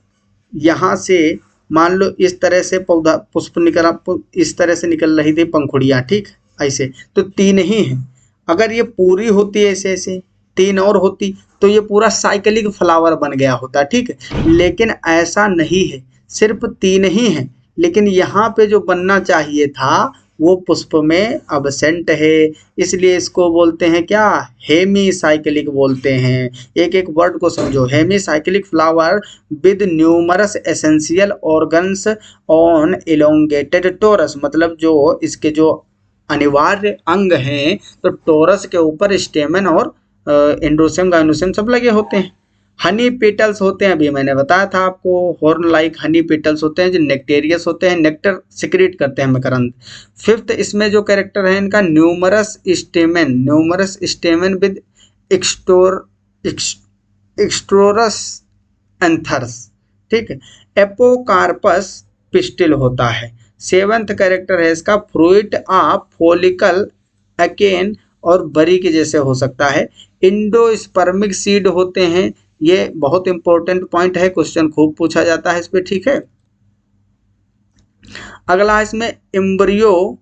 यहाँ से मान लो इस तरह से पौधा पुष्प निकला, इस तरह से निकल रही थी पंखुड़ियाँ, ठीक, ऐसे तो 3 ही हैं। अगर ये पूरी होती ऐसे ऐसे 3 और होती तो ये पूरा साइक्लिक फ्लावर बन गया होता, ठीक है। लेकिन ऐसा नहीं है, सिर्फ 3 ही हैं। लेकिन यहाँ पे जो बनना चाहिए था वो पुष्प में अब्सेंट है, इसलिए इसको बोलते हैं क्या? हेमी साइक्लिक बोलते हैं। एक एक वर्ड को समझो। Hemi cyclic flower with numerous essential organs on elongated torus, मतलब जो इसके जो अनिवार्य अंग हैं, तो टोरस के ऊपर स्टेमन और एंडोसम गाइनोसम सब लगे होते हैं। हनी पेटल्स होते हैं, अभी मैंने बताया था आपको, हॉर्न लाइक हनी पेटल्स होते हैं जो नेक्टेरियस होते हैं, नेक्टर सिक्रीट करते हैं मकरंद। फिफ्थ इसमें जो कैरेक्टर है इनका, numerous stamen, numerous stamen with extrorse anthers, ठीक है। एपोकार्पस पिस्टिल होता है। सेवंथ कैरेक्टर है इसका, फ्रूट ऑफ फॉलिकल अकेन और बरी के जैसे हो सकता है। इंडोस्पर्मिक सीड होते हैं, ये बहुत इंपॉर्टेंट पॉइंट है, क्वेश्चन खूब पूछा जाता है इस पे, ठीक है। अगला इसमें एम्ब्रियो,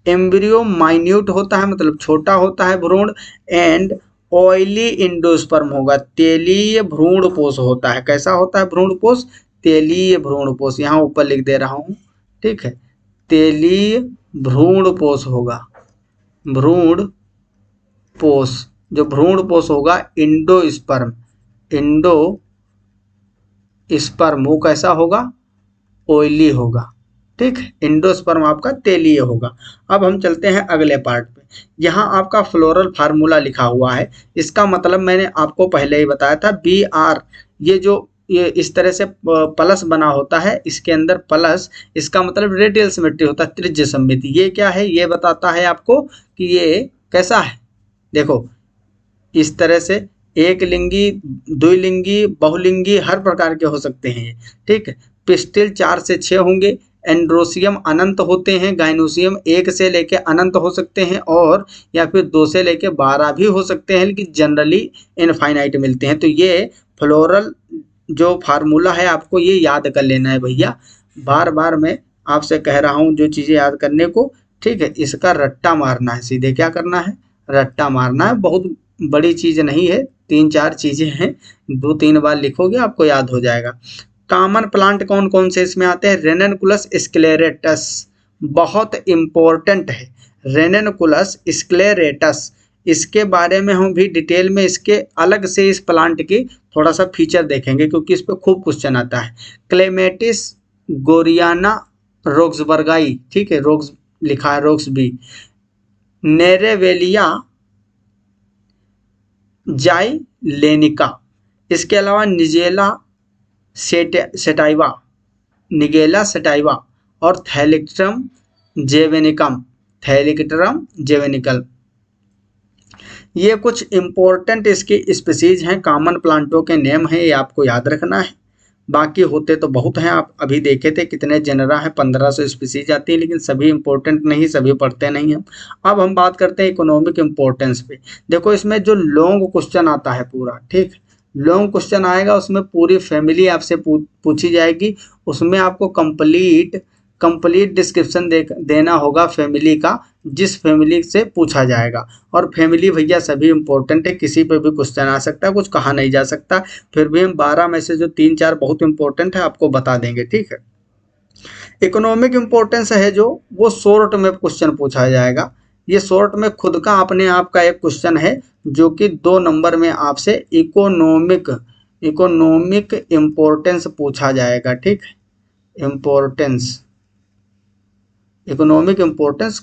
एम्ब्रियो माइन्यूट होता है, मतलब छोटा होता है भ्रूण। एंड ऑयली इंडोस्पर्म होगा, तेलीय भ्रूणपोष होता है। कैसा होता है भ्रूणपोष? तेलीय भ्रूणपोष, यहाँ ऊपर लिख दे रहा हूँ, ठीक है। तेलीय भ्रूणपोष होगा, भ्रूणपोष, जो भ्रूणपोष होगा इंडोस्पर्म, इंडोस्पर्म वो कैसा होगा? ऑयली होगा, ठीक है। इंडोस्पर्म आपका तेलीय होगा। अब हम चलते हैं अगले पार्ट पे। यहाँ आपका फ्लोरल फार्मूला लिखा हुआ है, इसका मतलब मैंने आपको पहले ही बताया था। BR, ये जो ये इस तरह से प्लस बना होता है, इसके अंदर प्लस, इसका मतलब रेडियल सिमेट्री होता है, त्रिज्य सममिति। ये क्या है, ये बताता है आपको कि ये कैसा है। देखो इस तरह से एक लिंगी, द्विलिंगी, बहुलिंगी हर प्रकार के हो सकते हैं, ठीक है। पिस्टिल 4 से 6 होंगे। एंड्रोसियम अनंत होते हैं। गाइनोसियम 1 से लेके अनंत हो सकते हैं, और या फिर 2 से लेके 12 भी हो सकते हैं, लेकिन जनरली इनफाइनाइट मिलते हैं। तो ये फ्लोरल जो फार्मूला है आपको ये याद कर लेना है भैया। बार बार मैं आपसे कह रहा हूँ जो चीज़ें याद करने को, ठीक है। इसका रट्टा मारना है, सीधे क्या करना है, रट्टा मारना है। बहुत बड़ी चीज़ नहीं है, 3-4 चीज़ें हैं, 2-3 बार लिखोगे आपको याद हो जाएगा। कॉमन प्लांट कौन कौन से इसमें आते हैं, रेननकुलस स्क्लेरेटस, बहुत इंपॉर्टेंट है रेननकुलस स्क्लेरेटस। इसके बारे में हम भी डिटेल में इसके अलग से इस प्लांट की थोड़ा सा फीचर देखेंगे, क्योंकि इस पर खूब क्वेश्चन आता है। क्लेमेटिस गोरियाना रोक्सबर्गाई, ठीक है, रोक्स लिखा है, रोक्स बी। नेरेवेलिया जाइलेनिका, इसके अलावा निगेला सेटाइवा, निगेला सेटाइवा और थैलिक्ट्रम जेवेनिकम, थैलिक्ट्रम जेवेनिकल, ये कुछ इंपॉर्टेंट इसकी स्पीसीज हैं, कॉमन प्लांटों के नेम हैं, ये आपको याद रखना है। बाकी होते तो बहुत हैं, आप अभी देखे थे कितने जेनरा हैं, 1500 स्पीसीज आती है, लेकिन सभी इंपॉर्टेंट नहीं, सभी पढ़ते नहीं हम। अब हम बात करते हैं इकोनॉमिक इंपॉर्टेंस पे। देखो इसमें जो लॉन्ग क्वेश्चन आता है पूरा, ठीक, लॉन्ग क्वेश्चन आएगा, उसमें पूरी फैमिली आपसे पूछी जाएगी, उसमें आपको कंप्लीट डिस्क्रिप्शन देना होगा फैमिली का, जिस फैमिली से पूछा जाएगा। और फैमिली भैया सभी इंपॉर्टेंट है, किसी पे भी क्वेश्चन आ सकता है, कुछ कहा नहीं जा सकता। फिर भी हम 12 में से जो 3-4 बहुत इंपॉर्टेंट है आपको बता देंगे, ठीक है। इकोनॉमिक इंपॉर्टेंस है जो, वो शॉर्ट में क्वेश्चन पूछा जाएगा। ये शॉर्ट में खुद का अपने आप का एक क्वेश्चन है, जो कि 2 नंबर में आपसे इकोनॉमिक इंपॉर्टेंस पूछा जाएगा, ठीक है। इकोनॉमिक इंपॉर्टेंस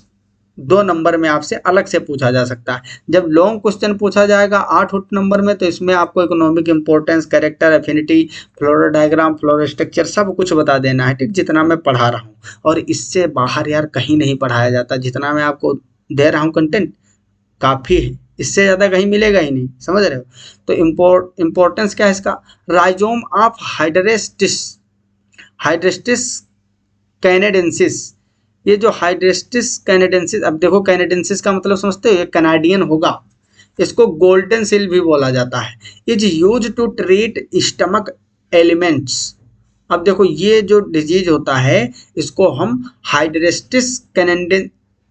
2 नंबर में आपसे अलग से पूछा जा सकता है। जब लॉन्ग क्वेश्चन पूछा जाएगा 8 नंबर में, तो इसमें आपको economic importance, character, affinity, flora diagram, flora structure सब कुछ बता देना है, ठीक, जितना मैं पढ़ा रहा हूँ। और इससे बाहर यार कहीं नहीं पढ़ाया जाता, जितना मैं आपको दे रहा हूँ कंटेंट काफ़ी है, इससे ज़्यादा कहीं मिलेगा ही नहीं, समझ रहे हो। तो इम्पोर्टेंस क्या है इसका, राइजोम ऑफ हाइड्रेस्टिस कैनेडेंसिस। ये जो हाइड्रेस्टिस कैनेडेंसिस, अब देखो कैनेडेंसिस का मतलब समझते हो, ये कनाडियन होगा, इसको गोल्डन सिल भी बोला जाता है। Is use to treat stomach ailments. अब देखो ये जो डिजीज होता है, इसको हम हाइड्रेस्टिस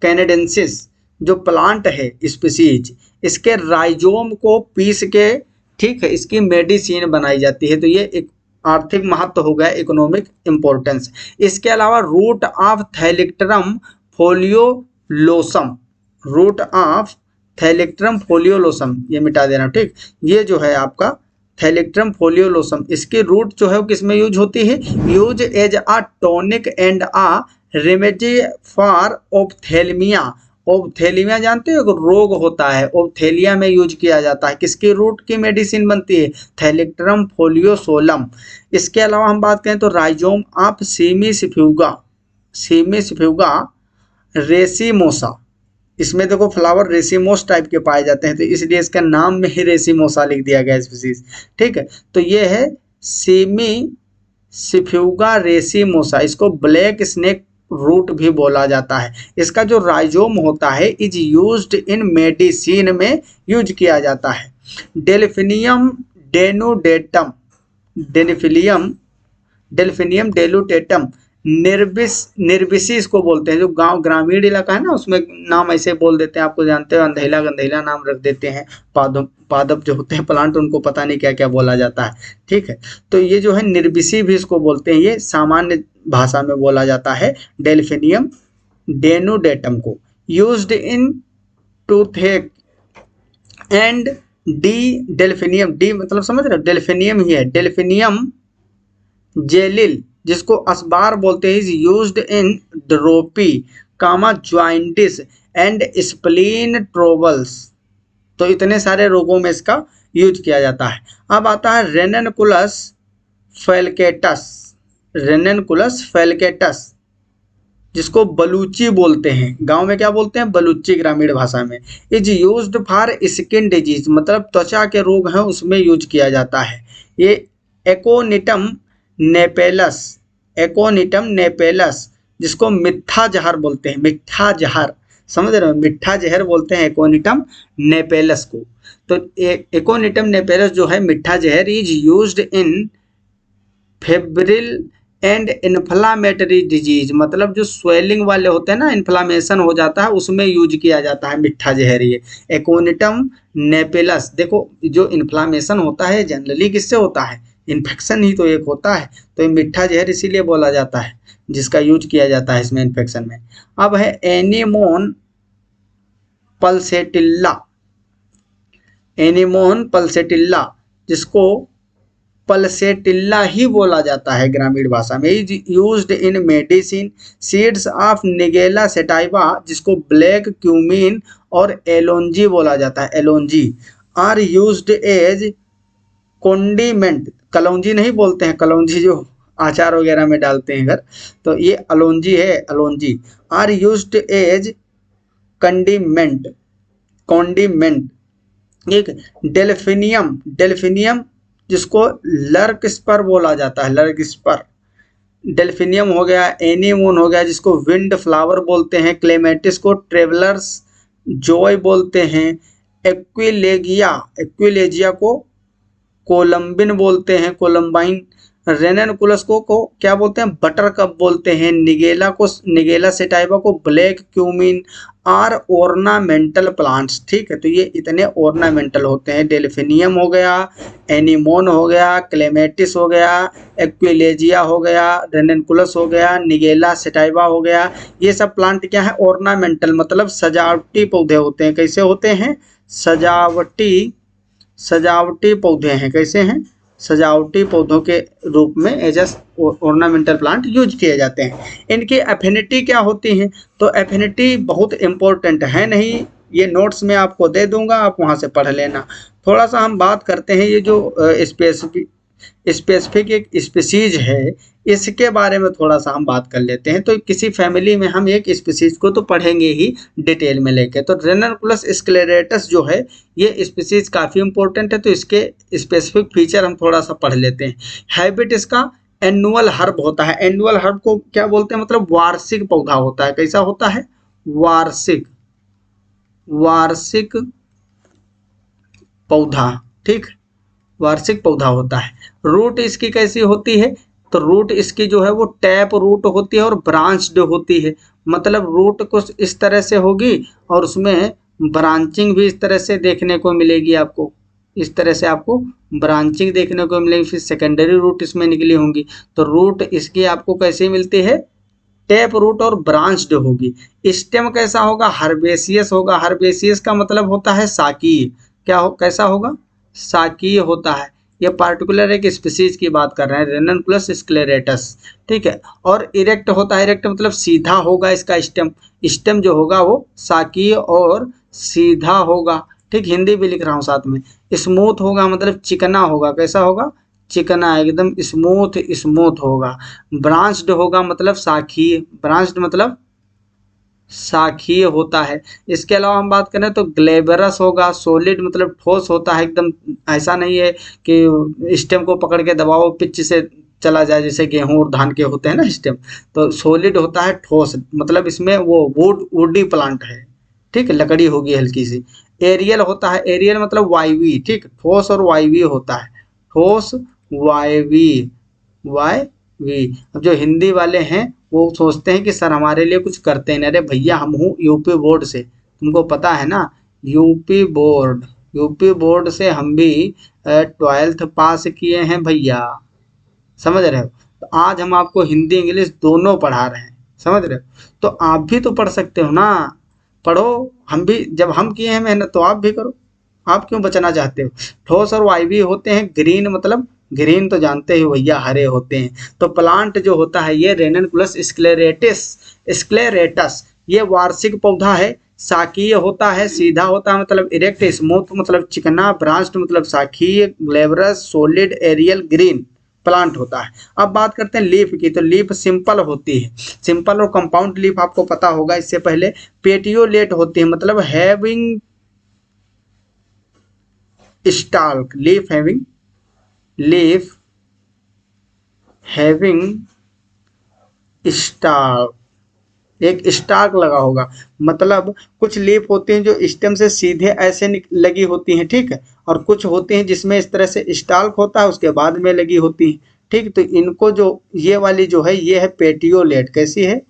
कैनेडेंसिस जो प्लांट है स्पीसीज, इसके राइजोम को पीस के, ठीक है, इसकी मेडिसिन बनाई जाती है। तो ये एक आर्थिक महत्व हो गया, इकोनॉमिक इंपॉर्टेंस। इसके अलावा रूट ऑफ थैलिक्ट्रम फोलियोलोसम, रूट ऑफ थैलिक्ट्रम फोलियोलोसम, ये मिटा देना, ठीक। ये जो है आपका थैलिक्ट्रम फोलियोलोसम, इसकी रूट जो है वो किस में यूज होती है, use as a tonic and a remedy for ophthalmia. ओप्थेलिया जानते हो, रोग होता है, ओप्थेलिया में यूज किया जाता है। किसकी रूट की मेडिसिन बनती है, थैलिक्ट्रम फोलियोसोलम। इसके अलावा हम बात करें तो राइजोम ऑफ सीमिसफ्यूगा रेसिमोसा, इसमें देखो फ्लावर रेसिमोस टाइप के पाए जाते हैं, तो इसलिए इसका नाम में ही रेसिमोसा लिख दिया गया स्पीसीज, ठीक है। तो ये है सीमिसफ्यूगा रेसिमोसा, इसको ब्लैक स्नेक रूट भी बोला जाता है। इसका जो राइजोम होता है इज यूज्ड इन मेडिसिन में यूज किया जाता है। डेल्फिनियम डेनुडेटम, डेल्फिनियम डेलुटेटम निर्बिसी इसको बोलते हैं। जो गांव ग्रामीण इलाका है ना, उसमें नाम ऐसे बोल देते हैं, आपको जानते हो, अंधेला गंधेला नाम रख देते हैं। पादप जो होते हैं प्लांट, उनको पता नहीं क्या क्या बोला जाता है, ठीक है। तो ये जो है निर्बिसी भी इसको बोलते हैं, ये सामान्य भाषा में बोला जाता है डेल्फिनियम डेनुडेटम को। Used in toothache and D delphinium, D मतलब समझ रहे हो, डेल्फिनियम ही है, डेल्फिनियम जेलिल जिसको असबार बोलते हैं, is used in dropsy coma jaundice and spleen troubles. तो इतने सारे रोगों में इसका यूज किया जाता है। अब आता है रेननकुलस फैलकेटस, रेननकुलस फैलकेटस, जिसको बलूची बोलते हैं, गांव में क्या बोलते हैं, बलूची ग्रामीण भाषा में। Is used for skin disease, मतलब त्वचा के रोग हैं उसमें यूज किया जाता है। ये एकोनिटम नेपेलस, एकोनिटम नेपेलस, जिसको मिठा जहर बोलते हैं, मिठा जहर, समझ रहे हो, मिठा जहर बोलते हैं एकोनिटम नेपेलस को। तो एकोनिटम नेपेलस जो है मिठा जहर, is used in febrile and inflammatory disease, मतलब जो स्वेलिंग वाले होते हैं ना, इन्फ्लामेशन हो जाता है उसमें यूज किया जाता है मिठा जहर। ये एकोनिटम नेपेलस, देखो जो इन्फ्लामेशन होता है जनरली किससे होता है, इन्फेक्शन ही तो एक होता है, तो ये मिठा जहर इसीलिए बोला जाता है जिसका यूज किया जाता है इसमें इन्फेक्शन में। अब है एनीमोन पल्सेटिल्ला, एनीमोन पल्सेटिल्ला, जिसको पल्सेटिल्ला ही बोला जाता है ग्रामीण भाषा में। Is used in medicine, seeds of Nigella sativa, जिसको ब्लैक क्यूमीन और एलोंजी बोला जाता है, एलोंजी, आर यूज्ड एज कॉन्डिमेंट, कलौंजी नहीं बोलते हैं, कलौंजी जो अचार वगैरह में डालते हैं घर, तो ये अलौंजी है, अलौंजी, आर यूज्ड एज कंडीमेंट, कॉन्डिमेंट। एक डेल्फिनियम, डेल्फिनियम जिसको लर्कस्पर बोला जाता है, लर्कस्पर, डेल्फिनियम हो गया, एनीमोन हो गया जिसको विंड फ्लावर बोलते हैं, क्लेमेटिस को ट्रेवलर्स जॉय बोलते हैं, एक्विलेगिया, एक्विलेजिया को कोलम्बिन बोलते हैं, कोलम्बाइन, रेननकुलस को क्या बोलते हैं, बटर कप बोलते हैं, निगेला को, निगेला सेटाइवा को black cumin, are ornamental plants. ठीक है, तो ये इतने ऑर्नामेंटल होते हैं, डेल्फिनियम हो गया, एनीमोन हो गया, क्लेमेटिस हो गया, एक्विलेजिया हो गया, रेननकुलस हो गया, निगेला सेटाइवा हो गया, ये सब प्लांट क्या है, ऑर्नामेंटल, मतलब सजावटी पौधे होते हैं। कैसे होते हैं, सजावटी, सजावटी पौधे हैं, कैसे हैं, सजावटी पौधों के रूप में एज ऑर्नामेंटल प्लांट यूज किए जाते हैं। इनकी एफिनिटी क्या होती है, तो एफिनिटी बहुत इंपॉर्टेंट है नहीं, ये नोट्स में आपको दे दूंगा, आप वहाँ से पढ़ लेना। थोड़ा सा हम बात करते हैं, ये जो स्पेसिफिक एक स्पीसीज है, इसके बारे में थोड़ा सा हम बात कर लेते हैं। तो किसी फैमिली में हम एक स्पीसीज को तो पढ़ेंगे ही डिटेल में लेके। तो रेननकुलस स्क्लेरेटस जो है ये स्पीसीज काफ़ी इंपॉर्टेंट है, तो इसके स्पेसिफिक फीचर हम थोड़ा सा पढ़ लेते हैं। हैबिट इसका एनुअल हर्ब होता है, एनुअल हर्ब को क्या बोलते हैं, मतलब वार्षिक पौधा होता है। कैसा होता है, वार्षिक, वार्षिक पौधा, ठीक, वार्षिक पौधा होता है। रूट इसकी कैसी होती है, तो रूट इसकी जो है वो टैप रूट होती है और ब्रांच्ड होती है, मतलब रूट कुछ इस तरह से होगी और उसमें ब्रांचिंग भी इस तरह से देखने को मिलेगी आपको, इस तरह से आपको ब्रांचिंग देखने को मिलेगी, फिर सेकेंडरी रूट इसमें निकली होंगी। तो रूट इसकी आपको कैसे मिलती है, टैप रूट और ब्रांच्ड होगी। स्टेम कैसा होगा, हर्बेसियस होगा, हर्बेसियस का मतलब होता है साकीय, क्या हो, कैसा होगा, साकीय होता है। ये पार्टिकुलर एक स्पीसीज की बात कर रहे हैं, रेननकुलस स्क्लेरेटस, ठीक है। और इरेक्ट होता है, इरेक्ट मतलब सीधा होगा इसका स्टेम, स्टेम जो होगा वो साकीय और सीधा होगा, ठीक, हिंदी भी लिख रहा हूँ साथ में। स्मूथ होगा मतलब चिकना होगा, कैसा होगा, चिकना, एकदम स्मूथ, स्मूथ होगा। ब्रांच्ड होगा मतलब शाखीय, ब्रांच्ड मतलब शाखीय होता है। इसके अलावा हम बात करें तो ग्लेबरस होगा, सॉलिड मतलब ठोस होता है एकदम, ऐसा नहीं है कि स्टेम को पकड़ के दबाओ पिच से चला जाए जैसे गेहूं और धान के होते हैं ना स्टेम, तो सॉलिड होता है, ठोस मतलब इसमें वो वुडी प्लांट है, ठीक, लकड़ी होगी हल्की सी। एरियल होता है, एरियल मतलब वायवी, ठीक, ठोस और वायवी होता है, ठोस वायवी, वायवी। अब जो हिंदी वाले हैं वो सोचते हैं कि सर हमारे लिए कुछ करते हैं, अरे भैया हम हूँ यूपी बोर्ड से, तुमको पता है ना, यूपी बोर्ड, यूपी बोर्ड से हम भी 12th पास किए हैं भैया, समझ रहे हो। तो आज हम आपको हिंदी इंग्लिश दोनों पढ़ा रहे हैं, समझ रहे हो, तो आप भी तो पढ़ सकते हो ना, पढ़ो, हम भी, जब हम किए हैं मेहनत तो आप भी करो, आप क्यों बचना चाहते हो। ठोस और वायवी होते हैं, ग्रीन मतलब ग्रीन तो जानते ही भैया हरे होते हैं। तो प्लांट जो होता है ये रेननकुलस स्क्लेरेटिस, स्क्लेरेटस, ये वार्षिक पौधा है, शाखीय होता है, सीधा होता है मतलब इरेक्ट, स्मूथ मतलब चिकना, ब्रांच्ड मतलब शाखीय, ग्लेबरस, सॉलिड, एरियल, ग्रीन, प्लांट होता है। अब बात करते हैं लीफ की, तो लीफ सिंपल होती है। सिंपल और कंपाउंड लीफ आपको पता होगा। इससे पहले पेटियोलेट होती है, मतलब having stalk, leaf having stalk, एक स्टार्क लगा होगा। मतलब कुछ लीफ होती हैं जो स्टेम से सीधे ऐसे लगी होती हैं, ठीक है, और कुछ होती हैं जिसमें इस तरह से स्टाल्क होता है उसके बाद में लगी होती हैं, ठीक। तो इनको जो ये वाली जो है ये है पेटियोलेट। कैसी है?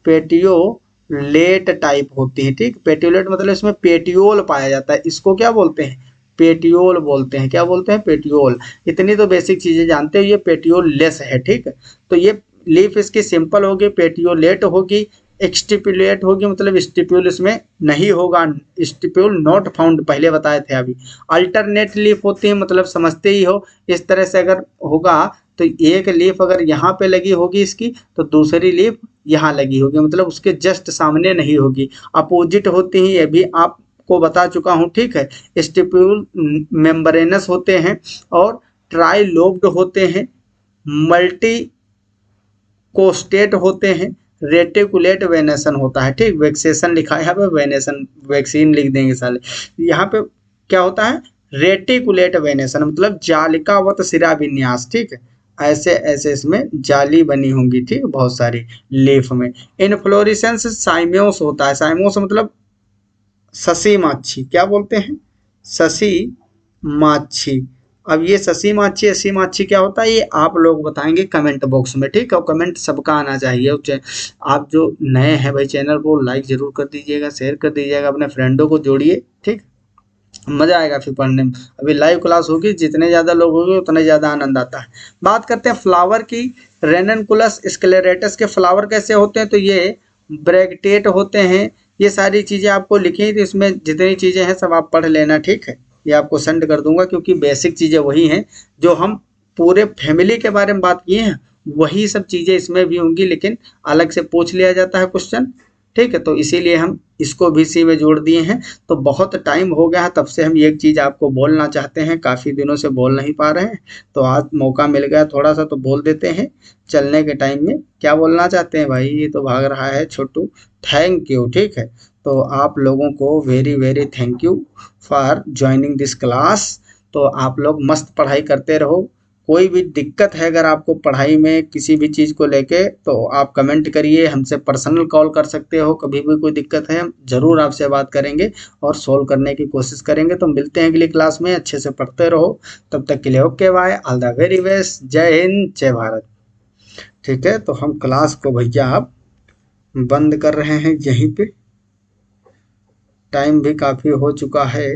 पेटियोलेट टाइप होती है, ठीक। पेटियोलेट मतलब इसमें पेटियोल पाया जाता है, इसको क्या बोलते हैं? पेटियोल बोलते हैं। क्या बोलते हैं? पेटियोल। इतनी तो बेसिक चीजें जानते हो, ये पेटियोल लेस है, ठीक है। तो ये लीफ इसकी सिंपल होगी, पेटियोलेट होगी, एक्सटिपुलेट होगी, मतलब स्टिप्यूल इसमें नहीं होगा, स्टिप्यूल नॉट फाउंड पहले बताए थे अभी। अल्टरनेट लीफ होती है, मतलब समझते ही हो, इस तरह से अगर होगा तो एक लीफ अगर यहाँ पे लगी होगी इसकी तो दूसरी लीफ यहाँ लगी होगी, मतलब उसके जस्ट सामने नहीं होगी। अपोजिट होती है, ये भी आपको बता चुका हूँ, ठीक है। स्टिप्यूल मेम्ब्रेनस होते हैं और ट्राइलोब्ड होते हैं, मल्टी कोस्टेट होते हैं, रेटिकुलेट वेनेसन होता है, ठीक। वेक्सेशन लिखा है यहाँ पे, वेनेसन वैक्सीन लिख देंगे साले। यहाँ पे क्या होता है? रेटिकुलेट वेनेसन मतलब जालिकावत शिरा विन्यास, ठीक है। ऐसे ऐसे इसमें जाली बनी होंगी, ठीक, बहुत सारी लीफ में। इनफ्लोरेसेंस साइमोस होता है। साइमोस मतलब शशि माछी। क्या बोलते हैं? शशि माछी। अब ये शशि माछी असी माछी क्या होता है ये आप लोग बताएंगे कमेंट बॉक्स में, ठीक है। और कमेंट सबका आना चाहिए। आप जो नए हैं भाई चैनल को लाइक जरूर कर दीजिएगा, शेयर कर दीजिएगा, अपने फ्रेंडों को जोड़िए, ठीक। मजा आएगा फिर पढ़ने में। अभी लाइव क्लास होगी, जितने ज्यादा लोग होंगे उतने ज्यादा आनंद आता है। बात करते हैं फ्लावर की। रेननकुलस स्क्लेरेटस के फ्लावर कैसे होते हैं? तो ये ब्रैक्टेट होते हैं। ये सारी चीजें आपको लिखी, तो इसमें जितनी चीजें हैं सब आप पढ़ लेना, ठीक है। ये आपको सेंड कर दूंगा क्योंकि बेसिक चीजें वही हैं जो हम पूरे फैमिली के बारे में बात किए हैं, वही सब चीजें इसमें भी होंगी, लेकिन अलग से पूछ लिया जाता है क्वेश्चन, ठीक है। तो इसीलिए हम इसको भी इसी में जोड़ दिए हैं। तो बहुत टाइम हो गया है तब से हम एक चीज आपको बोलना चाहते हैं, काफी दिनों से बोल नहीं पा रहे हैं, तो आज मौका मिल गया थोड़ा सा तो बोल देते हैं। चलने के टाइम में क्या बोलना चाहते हैं भाई? ये तो भाग रहा है छोटू। थैंक यू, ठीक है। तो आप लोगों को very very thank you for joining this class. तो आप लोग मस्त पढ़ाई करते रहो। कोई भी दिक्कत है अगर आपको पढ़ाई में किसी भी चीज़ को लेके तो आप कमेंट करिए, हमसे पर्सनल कॉल कर सकते हो। कभी भी कोई दिक्कत है हम ज़रूर आपसे बात करेंगे और सॉल्व करने की कोशिश करेंगे। तो मिलते हैं अगली क्लास में, अच्छे से पढ़ते रहो। तब तक के लिए okay bye, all the very best, जय हिंद जय भारत। ठीक है, तो हम क्लास को भैया आप बंद कर रहे हैं यहीं पे। टाइम भी काफ़ी हो चुका है।